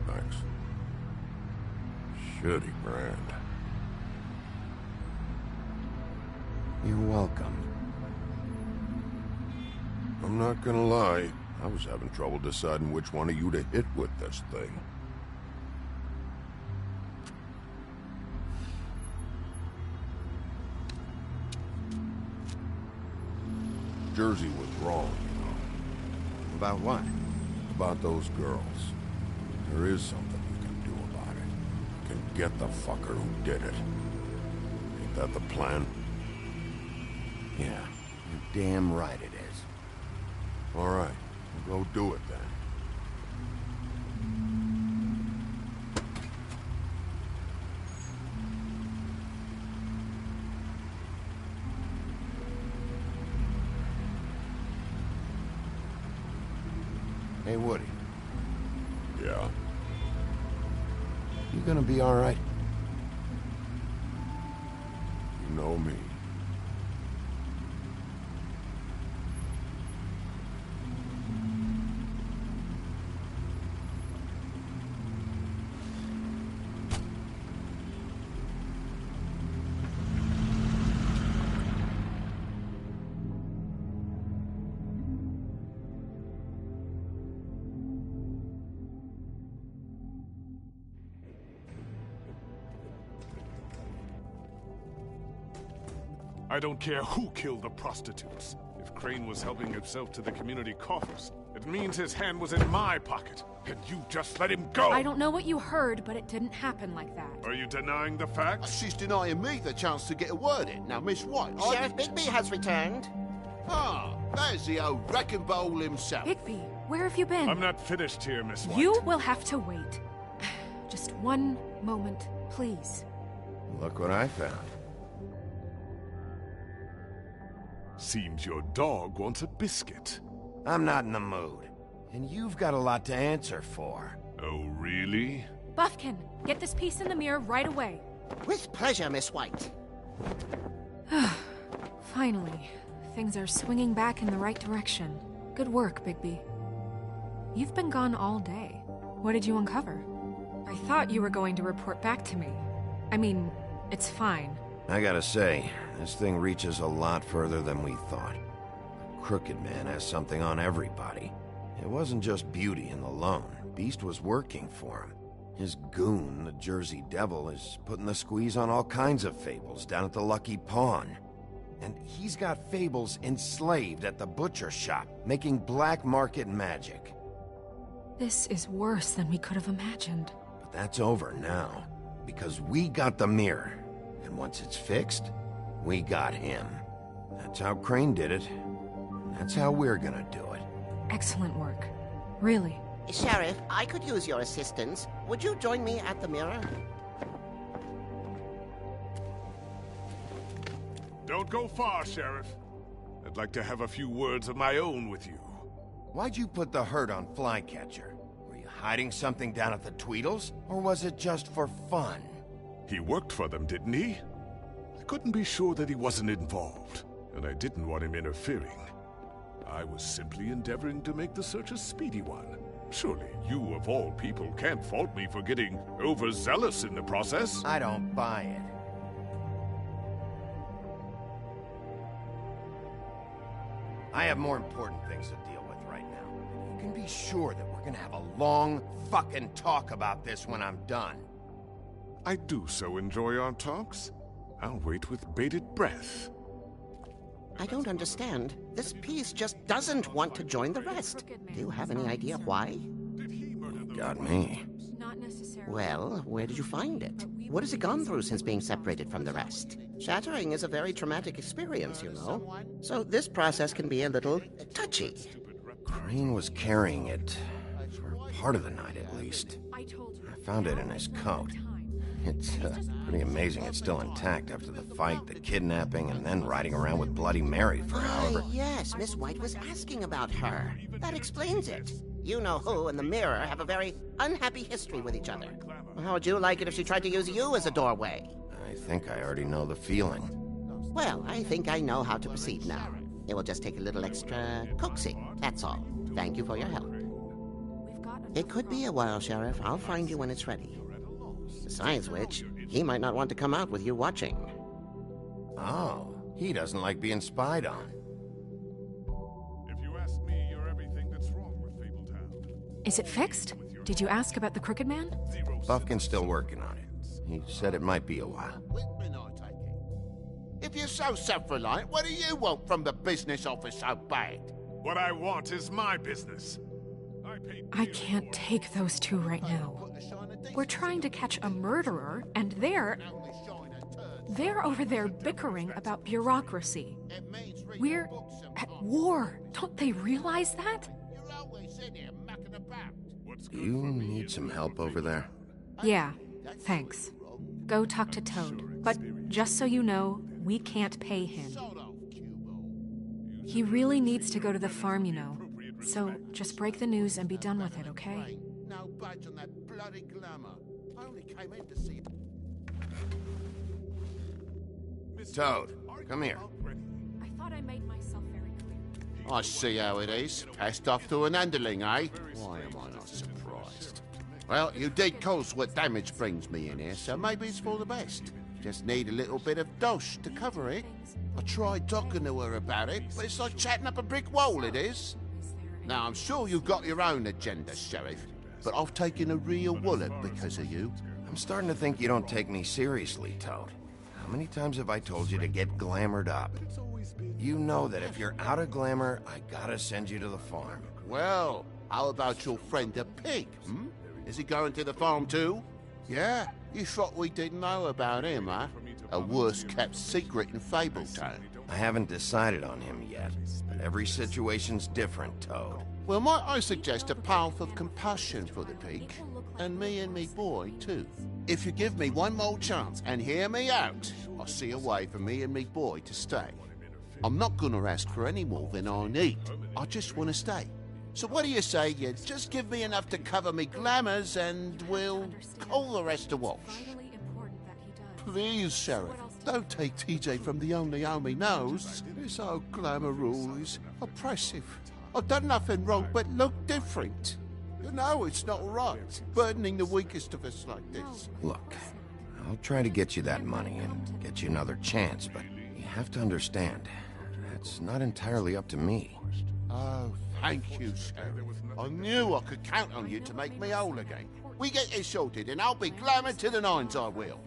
Thanks. Shitty brand. You're welcome. I'm not gonna lie. I was having trouble deciding which one of you to hit with this thing. Jersey was wrong, you know. About what? About those girls. There is something you can do about it. You can get the fucker who did it. Ain't that the plan? Yeah, you're damn right it is. All right, we'll go do it then. Hey, Woody. Yeah? You gonna be all right? You know me. I don't care who killed the prostitutes. If Crane was helping himself to the community coffers, it means his hand was in my pocket, and you just let him go! I don't know what you heard, but it didn't happen like that. Are you denying the facts? She's denying me the chance to get a word in. Now, Miss White, Sheriff Bigby has returned. Ah, there's the old wrecking ball himself. Bigby, where have you been? I'm not finished here, Miss White. You will have to wait. Just one moment, please. Look what I found. Seems your dog wants a biscuit. I'm not in the mood. And you've got a lot to answer for. Oh, really? Buffkin, get this piece in the mirror right away. With pleasure, Miss White. Finally, things are swinging back in the right direction. Good work, Bigby. You've been gone all day. What did you uncover? I thought you were going to report back to me. I mean, it's fine. I gotta say, this thing reaches a lot further than we thought. The Crooked Man has something on everybody. It wasn't just Beauty and the Lone. Beast was working for him. His goon, the Jersey Devil, is putting the squeeze on all kinds of fables down at the Lucky Pawn. And he's got fables enslaved at the butcher shop, making black market magic. This is worse than we could have imagined. But that's over now, because we got the mirror. And once it's fixed, we got him. That's how Crane did it. And that's how we're gonna do it. Excellent work. Really. Sheriff, I could use your assistance. Would you join me at the mirror? Don't go far, Sheriff. I'd like to have a few words of my own with you. Why'd you put the hurt on Flycatcher? Were you hiding something down at the Tweedles? Or was it just for fun? He worked for them, didn't he? I couldn't be sure that he wasn't involved, and I didn't want him interfering. I was simply endeavoring to make the search a speedy one. Surely you, of all people, can't fault me for getting overzealous in the process. I don't buy it. I have more important things to deal with right now. You can be sure that we're gonna have a long fucking talk about this when I'm done. I do so enjoy our talks. I'll wait with bated breath. I don't understand. This piece just doesn't want to join the rest. Do you have any idea why? Got me. Well, where did you find it? What has it gone through since being separated from the rest? Shattering is a very traumatic experience, you know. So this process can be a little touchy. Crane was carrying it for part of the night, at least. I found it in his coat. It's pretty amazing it's still intact after the fight, the kidnapping, and then riding around with Bloody Mary for however... Yes, Miss White was asking about her. That explains it. You know who and the Mirror have a very unhappy history with each other. How would you like it if she tried to use you as a doorway? I think I already know the feeling. Well, I think I know how to proceed now. It will just take a little extra coaxing, that's all. Thank you for your help. It could be a while, Sheriff. I'll find you when it's ready. Besides which, he might not want to come out with you watching. Oh, he doesn't like being spied on. If you ask me, you're everything that's wrong with Fabletown. Is it fixed? Did you ask about the Crooked Man? Buffkin's still working on it. He said it might be a while. If you're so self-reliant, what do you want from the business office so bad? What I want is my business. I can't take those two right now. We're trying to catch a murderer, and they're over there bickering about bureaucracy. We're at war. Don't they realize that? You need some help over there? Yeah, thanks. Go talk to Toad. But just so you know, we can't pay him. He really needs to go to the farm, you know. So just break the news and be done with it, okay? No budge on that bloody glamour. I only came in to see... Toad, come here. I thought I made myself very clear. I see how it is. Passed off to an underling, eh? Why am I not surprised? Well, you did cause what damage brings me in here, so maybe it's for the best. Just need a little bit of dosh to cover it. I tried talking to her about it, but it's like chatting up a brick wall, it is. Now, I'm sure you've got your own agenda, Sheriff, but I've taken a real wallop because of you. I'm starting to think you don't take me seriously, Toad. How many times have I told you to get glamored up? You know that if you're out of glamour, I gotta send you to the farm. Well, how about your friend the pig, hmm? Is he going to the farm too? Yeah? You thought we didn't know about him, huh? A worst-kept secret in Fabletown. I haven't decided on him yet, but every situation's different, Toad. Well, might I suggest a path of compassion for the pig? And me boy, too. If you give me one more chance and hear me out, I'll see a way for me and me boy to stay. I'm not gonna ask for any more than I need. I just want to stay. So what do you say you just give me enough to cover me glamours and we'll call the rest a wash? Please, Sheriff, don't take TJ from the only home he knows. This old glamour rule is oppressive. I've done nothing wrong but look different. You know it's not right, burdening the weakest of us like this. Look, I'll try to get you that money and get you another chance, but you have to understand, that's not entirely up to me. Oh, thank you, Sheriff. I knew I could count on you to make me whole again. We get this sorted and I'll be glamour to the nines, I will.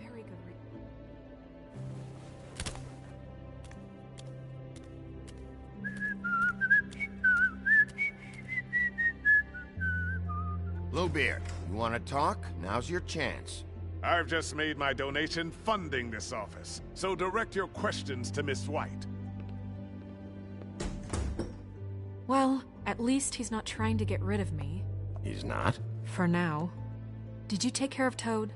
Bluebeard, you want to talk? Now's your chance. I've just made my donation funding this office, so direct your questions to Miss White. Well, at least he's not trying to get rid of me. He's not? For now. Did you take care of Toad?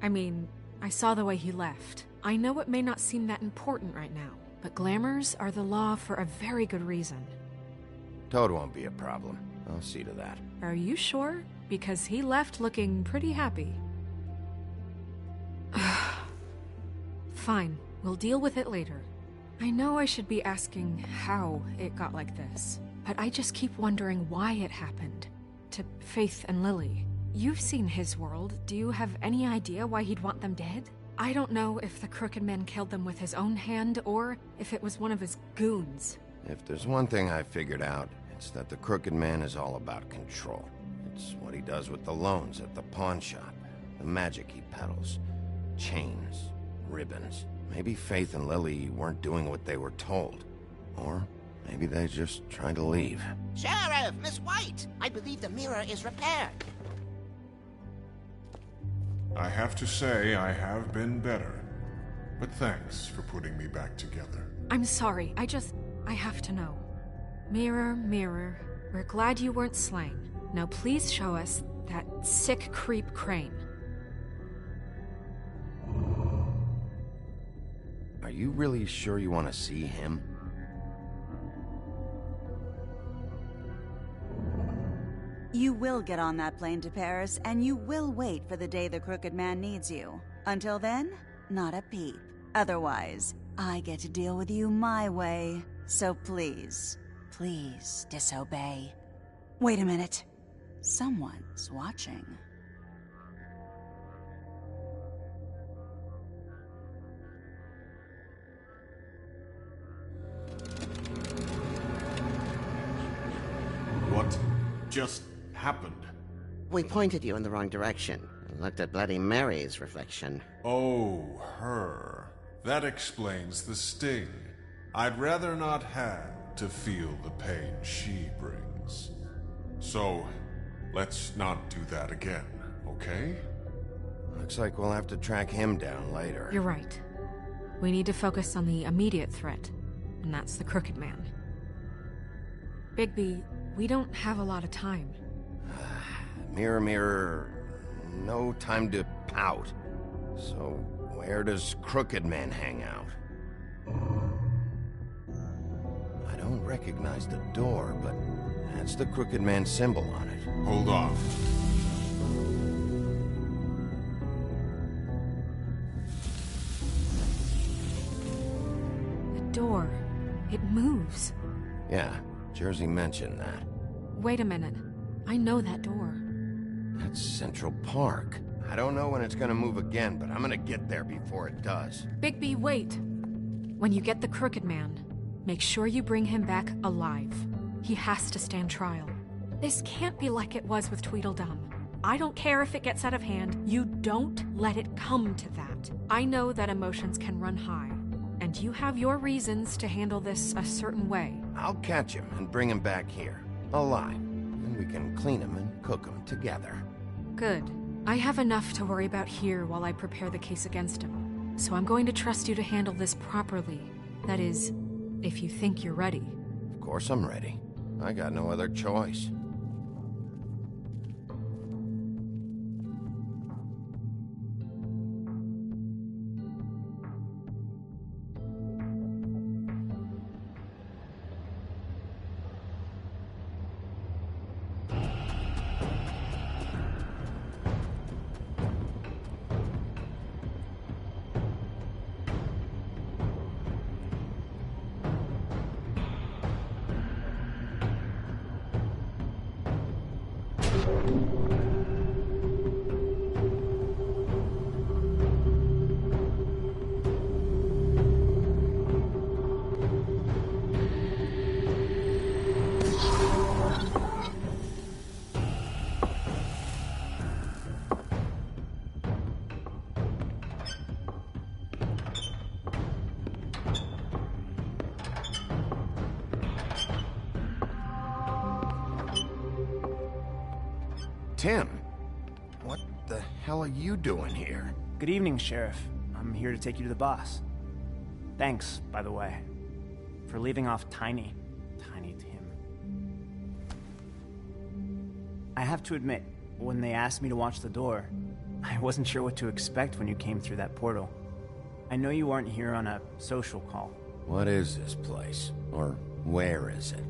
I mean, I saw the way he left. I know it may not seem that important right now, but glamours are the law for a very good reason. Toad won't be a problem. I'll see to that. Are you sure? Because he left looking pretty happy. Fine, we'll deal with it later. I know I should be asking how it got like this, but I just keep wondering why it happened. to Faith and Lily. You've seen his world. Do you have any idea why he'd want them dead? I don't know if the Crooked Man killed them with his own hand or if it was one of his goons. If there's one thing I figured out, it's that the Crooked Man is all about control. It's what he does with the loans at the pawn shop, the magic he peddles, chains, ribbons. Maybe Faith and Lily weren't doing what they were told. Or maybe they just tried to leave. Sheriff, Miss White! I believe the mirror is repaired. I have to say I have been better. But thanks for putting me back together. I'm sorry, I have to know. Mirror, mirror, we're glad you weren't slain. Now please show us that sick creep Crane. Are you really sure you want to see him? You will get on that plane to Paris, and you will wait for the day the Crooked Man needs you. Until then, not a peep. Otherwise, I get to deal with you my way. So please, please disobey. Wait a minute. Someone's watching. What just happened? We pointed you in the wrong direction and looked at Bloody Mary's reflection. Oh, her. That explains the sting. I'd rather not have to feel the pain she brings. So, let's not do that again, okay? Looks like we'll have to track him down later. You're right. We need to focus on the immediate threat, and that's the Crooked Man. Bigby, we don't have a lot of time. Mirror, mirror, no time to pout. So, where does Crooked Man hang out? I don't recognize the door, but that's the Crooked Man symbol on it. Hold on. The door. It moves. Yeah, Jersey mentioned that. Wait a minute. I know that door. That's Central Park. I don't know when it's gonna move again, but I'm gonna get there before it does. Bigby, wait. When you get the Crooked Man, make sure you bring him back alive. He has to stand trial. This can't be like it was with Tweedledum. I don't care if it gets out of hand. You don't let it come to that. I know that emotions can run high, and you have your reasons to handle this a certain way. I'll catch him and bring him back here, alive. And we can clean him and cook him together. Good. I have enough to worry about here while I prepare the case against him. So I'm going to trust you to handle this properly. That is, if you think you're ready. Of course I'm ready. I got no other choice. Tim, what the hell are you doing here? Good evening, Sheriff. I'm here to take you to the boss. Thanks, by the way, for leaving off Tiny Tim. I have to admit, when they asked me to watch the door, I wasn't sure what to expect when you came through that portal. I know you aren't here on a social call. What is this place? Or where is it?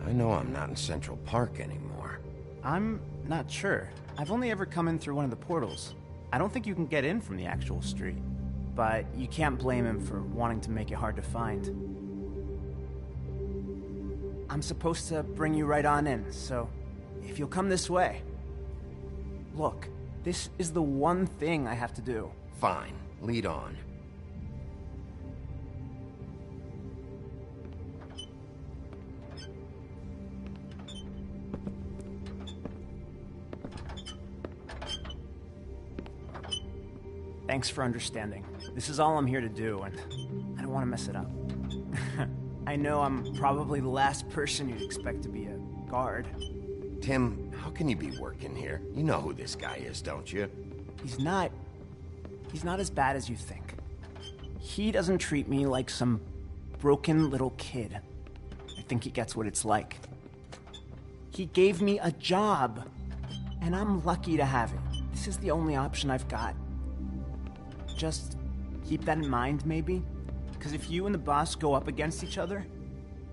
I know I'm not in Central Park anymore. I'm not sure. I've only ever come in through one of the portals. I don't think you can get in from the actual street. But you can't blame him for wanting to make it hard to find. I'm supposed to bring you right on in, so if you'll come this way. Look, this is the one thing I have to do. Fine. Lead on. Thanks for understanding. This is all I'm here to do, and I don't want to mess it up. I know I'm probably the last person you'd expect to be a guard. Tim, how can you be working here? You know who this guy is, don't you? He's not as bad as you think. He doesn't treat me like some broken little kid. I think he gets what it's like. He gave me a job, and I'm lucky to have it. This is the only option I've got. Just keep that in mind, maybe? Because if you and the boss go up against each other,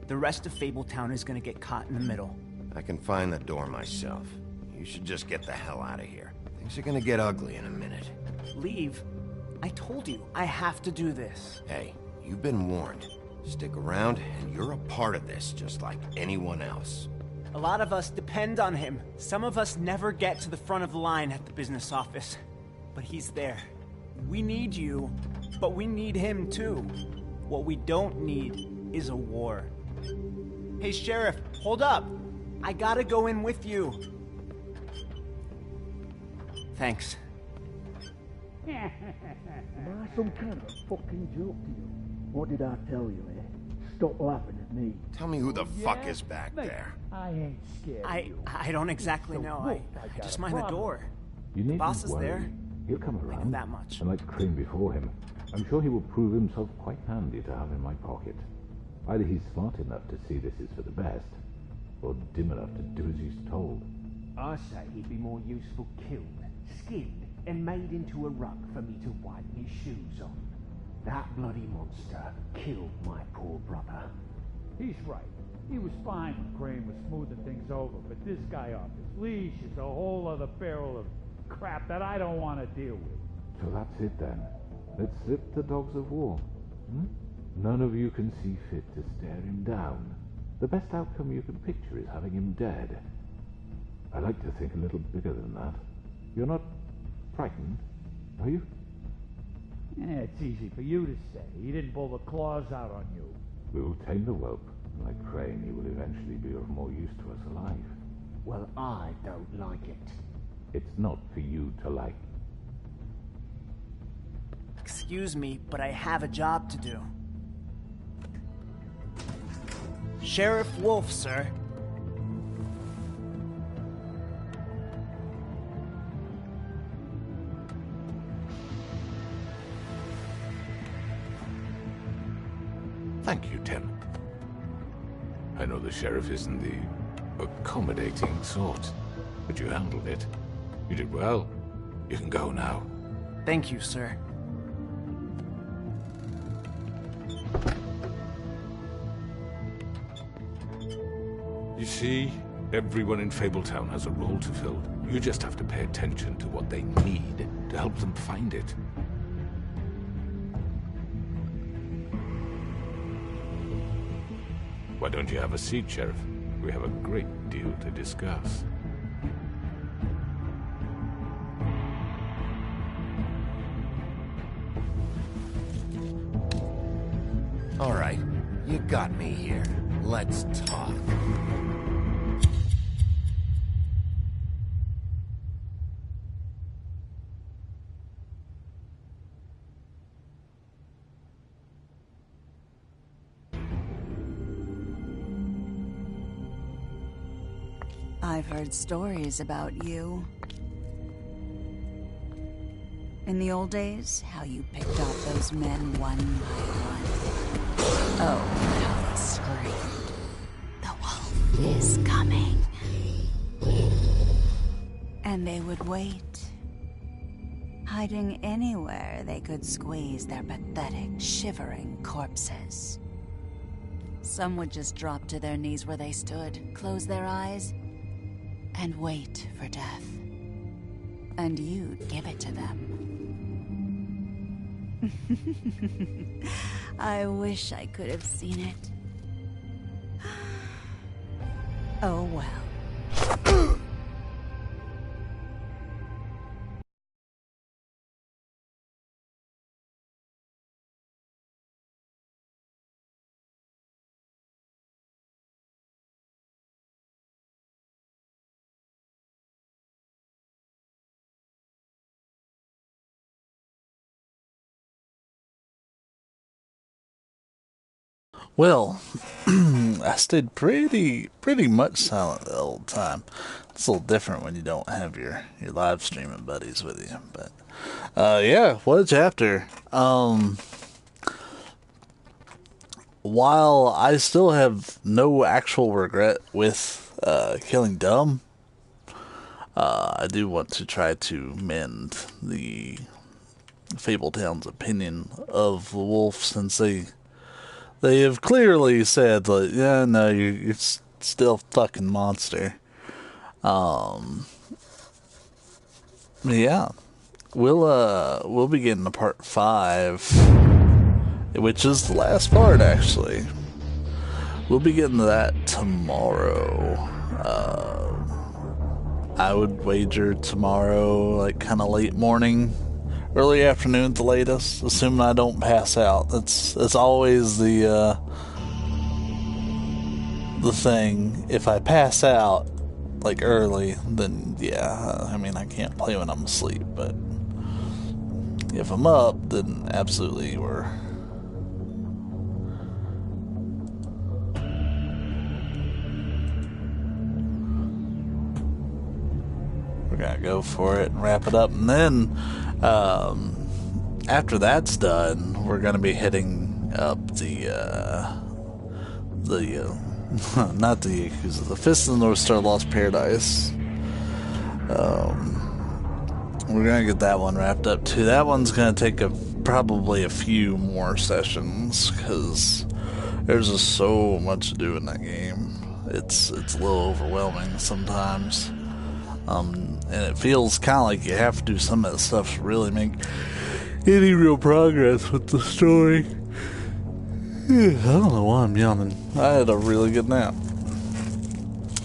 the rest of Fabletown is gonna get caught in the middle. I can find the door myself. You should just get the hell out of here. Things are gonna get ugly in a minute. Leave? I told you, I have to do this. Hey, you've been warned. Stick around, and you're a part of this, just like anyone else. A lot of us depend on him. Some of us never get to the front of the line at the business office. But he's there. We need you, but we need him too. What we don't need is a war. Hey, Sheriff, hold up. I gotta go in with you. Thanks. Am I some kind of a fucking joke to you? What did I tell you, eh? Stop laughing at me. Tell me who the fuck is back there. I ain't scared of you. I don't exactly know. I just mind the door. You The needn't boss is worry. there. He'll come I know around. that much. And like Crane before him, I'm sure he will prove himself quite handy to have in my pocket. Either he's smart enough to see this is for the best, or dim enough to do as he's told. I say he'd be more useful killed, skinned, and made into a rug for me to wipe my shoes on. That bloody monster killed my poor brother. He's right. He was fine when Crane was smoothing things over, but this guy off his leash is a whole other barrel of crap that I don't want to deal with. So that's it then. Let's slip the dogs of war. None of you can see fit to stare him down. The best outcome you can picture is having him dead. I like to think a little bigger than that. You're not frightened, are you? Yeah, it's easy for you to say. He didn't pull the claws out on you. We will tame the whelp. Like Crane, he will eventually be of more use to us alive. Well, I don't like it. It's not for you to like. Excuse me, but I have a job to do. Sheriff Wolf, sir. Thank you, Tim. I know the sheriff isn't the accommodating sort, but you handled it. You did well. You can go now. Thank you, sir. You see, everyone in Fabletown has a role to fill. You just have to pay attention to what they need to help them find it. Why don't you have a seat, Sheriff? We have a great deal to discuss. All right, you got me here. Let's talk. I've heard stories about you. In the old days, how you picked off those men one by one. Oh, how they screamed. The wolf is coming. And they would wait, hiding anywhere they could squeeze their pathetic, shivering corpses. Some would just drop to their knees where they stood, close their eyes, and wait for death. And you'd give it to them. I wish I could have seen it. Oh well. Well, I stayed pretty much silent the whole time. It's a little different when you don't have your live streaming buddies with you. But yeah, what a chapter. While I still have no actual regret with killing Dumb, I do want to try to mend the Fabletown's opinion of the wolf, since they have clearly said, like, yeah, no, you're still a fucking monster. Yeah, we'll be getting to part 5, which is the last part, actually. We'll be getting to that tomorrow. I would wager tomorrow, like, kind of late morning, early afternoon at the latest, assuming I don't pass out. That's always the thing. If I pass out, like, early, then yeah, I mean, I can't play when I'm asleep, but if I'm up, then absolutely we're gonna go for it and wrap it up. And then after that's done, we're gonna be hitting up the not the Yakuza, the Fist of the North Star Lost Paradise. We're gonna get that one wrapped up too. That one's gonna take probably a few more sessions, because there's just so much to do in that game. It's a little overwhelming sometimes. And it feels kind of like you have to do some of that stuff to really make any real progress with the story. I don't know why I'm yawning. I had a really good nap.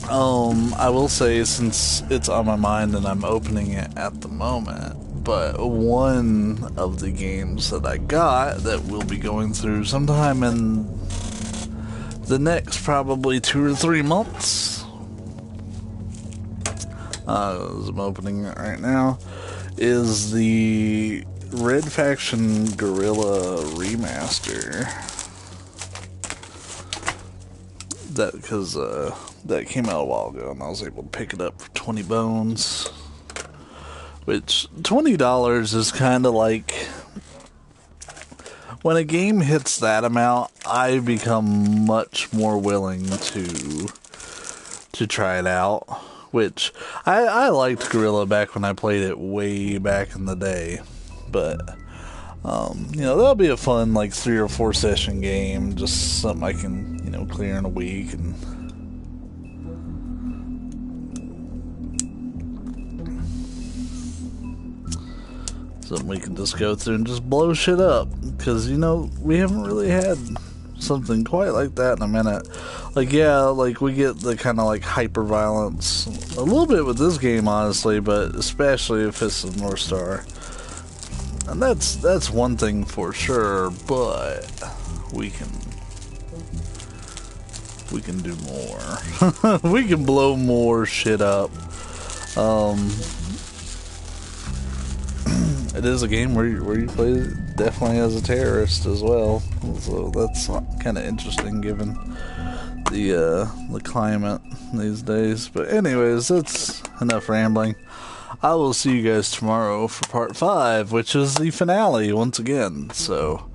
I will say, since it's on my mind and I'm opening it at the moment, but one of the games that I got that we'll be going through sometime in the next probably 2 or 3 months, as I'm opening it right now, is the Red Faction Guerrilla Remaster. Because that came out a while ago, and I was able to pick it up for 20 bones. Which, $20 is kind of like, when a game hits that amount, I become much more willing to try it out. Which, I liked Guerrilla back when I played it way back in the day. But, you know, that'll be a fun, like, 3 or 4 session game. Just something I can, you know, clear in a week. And something we can just go through and just blow shit up. Because, you know, we haven't really had something quite like that in a minute. Like, yeah, like, we get the kind of, like, hyper violence a little bit with this game, honestly, but especially with Fist of North Star. And that's one thing for sure, but we can do more. We can blow more shit up. It is a game where you play definitely as a terrorist as well, so that's kind of interesting given the climate these days. But anyways, that's enough rambling. I will see you guys tomorrow for part 5, which is the finale once again. So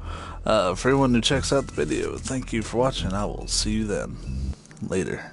for everyone who checks out the video, thank you for watching. I will see you then. Later.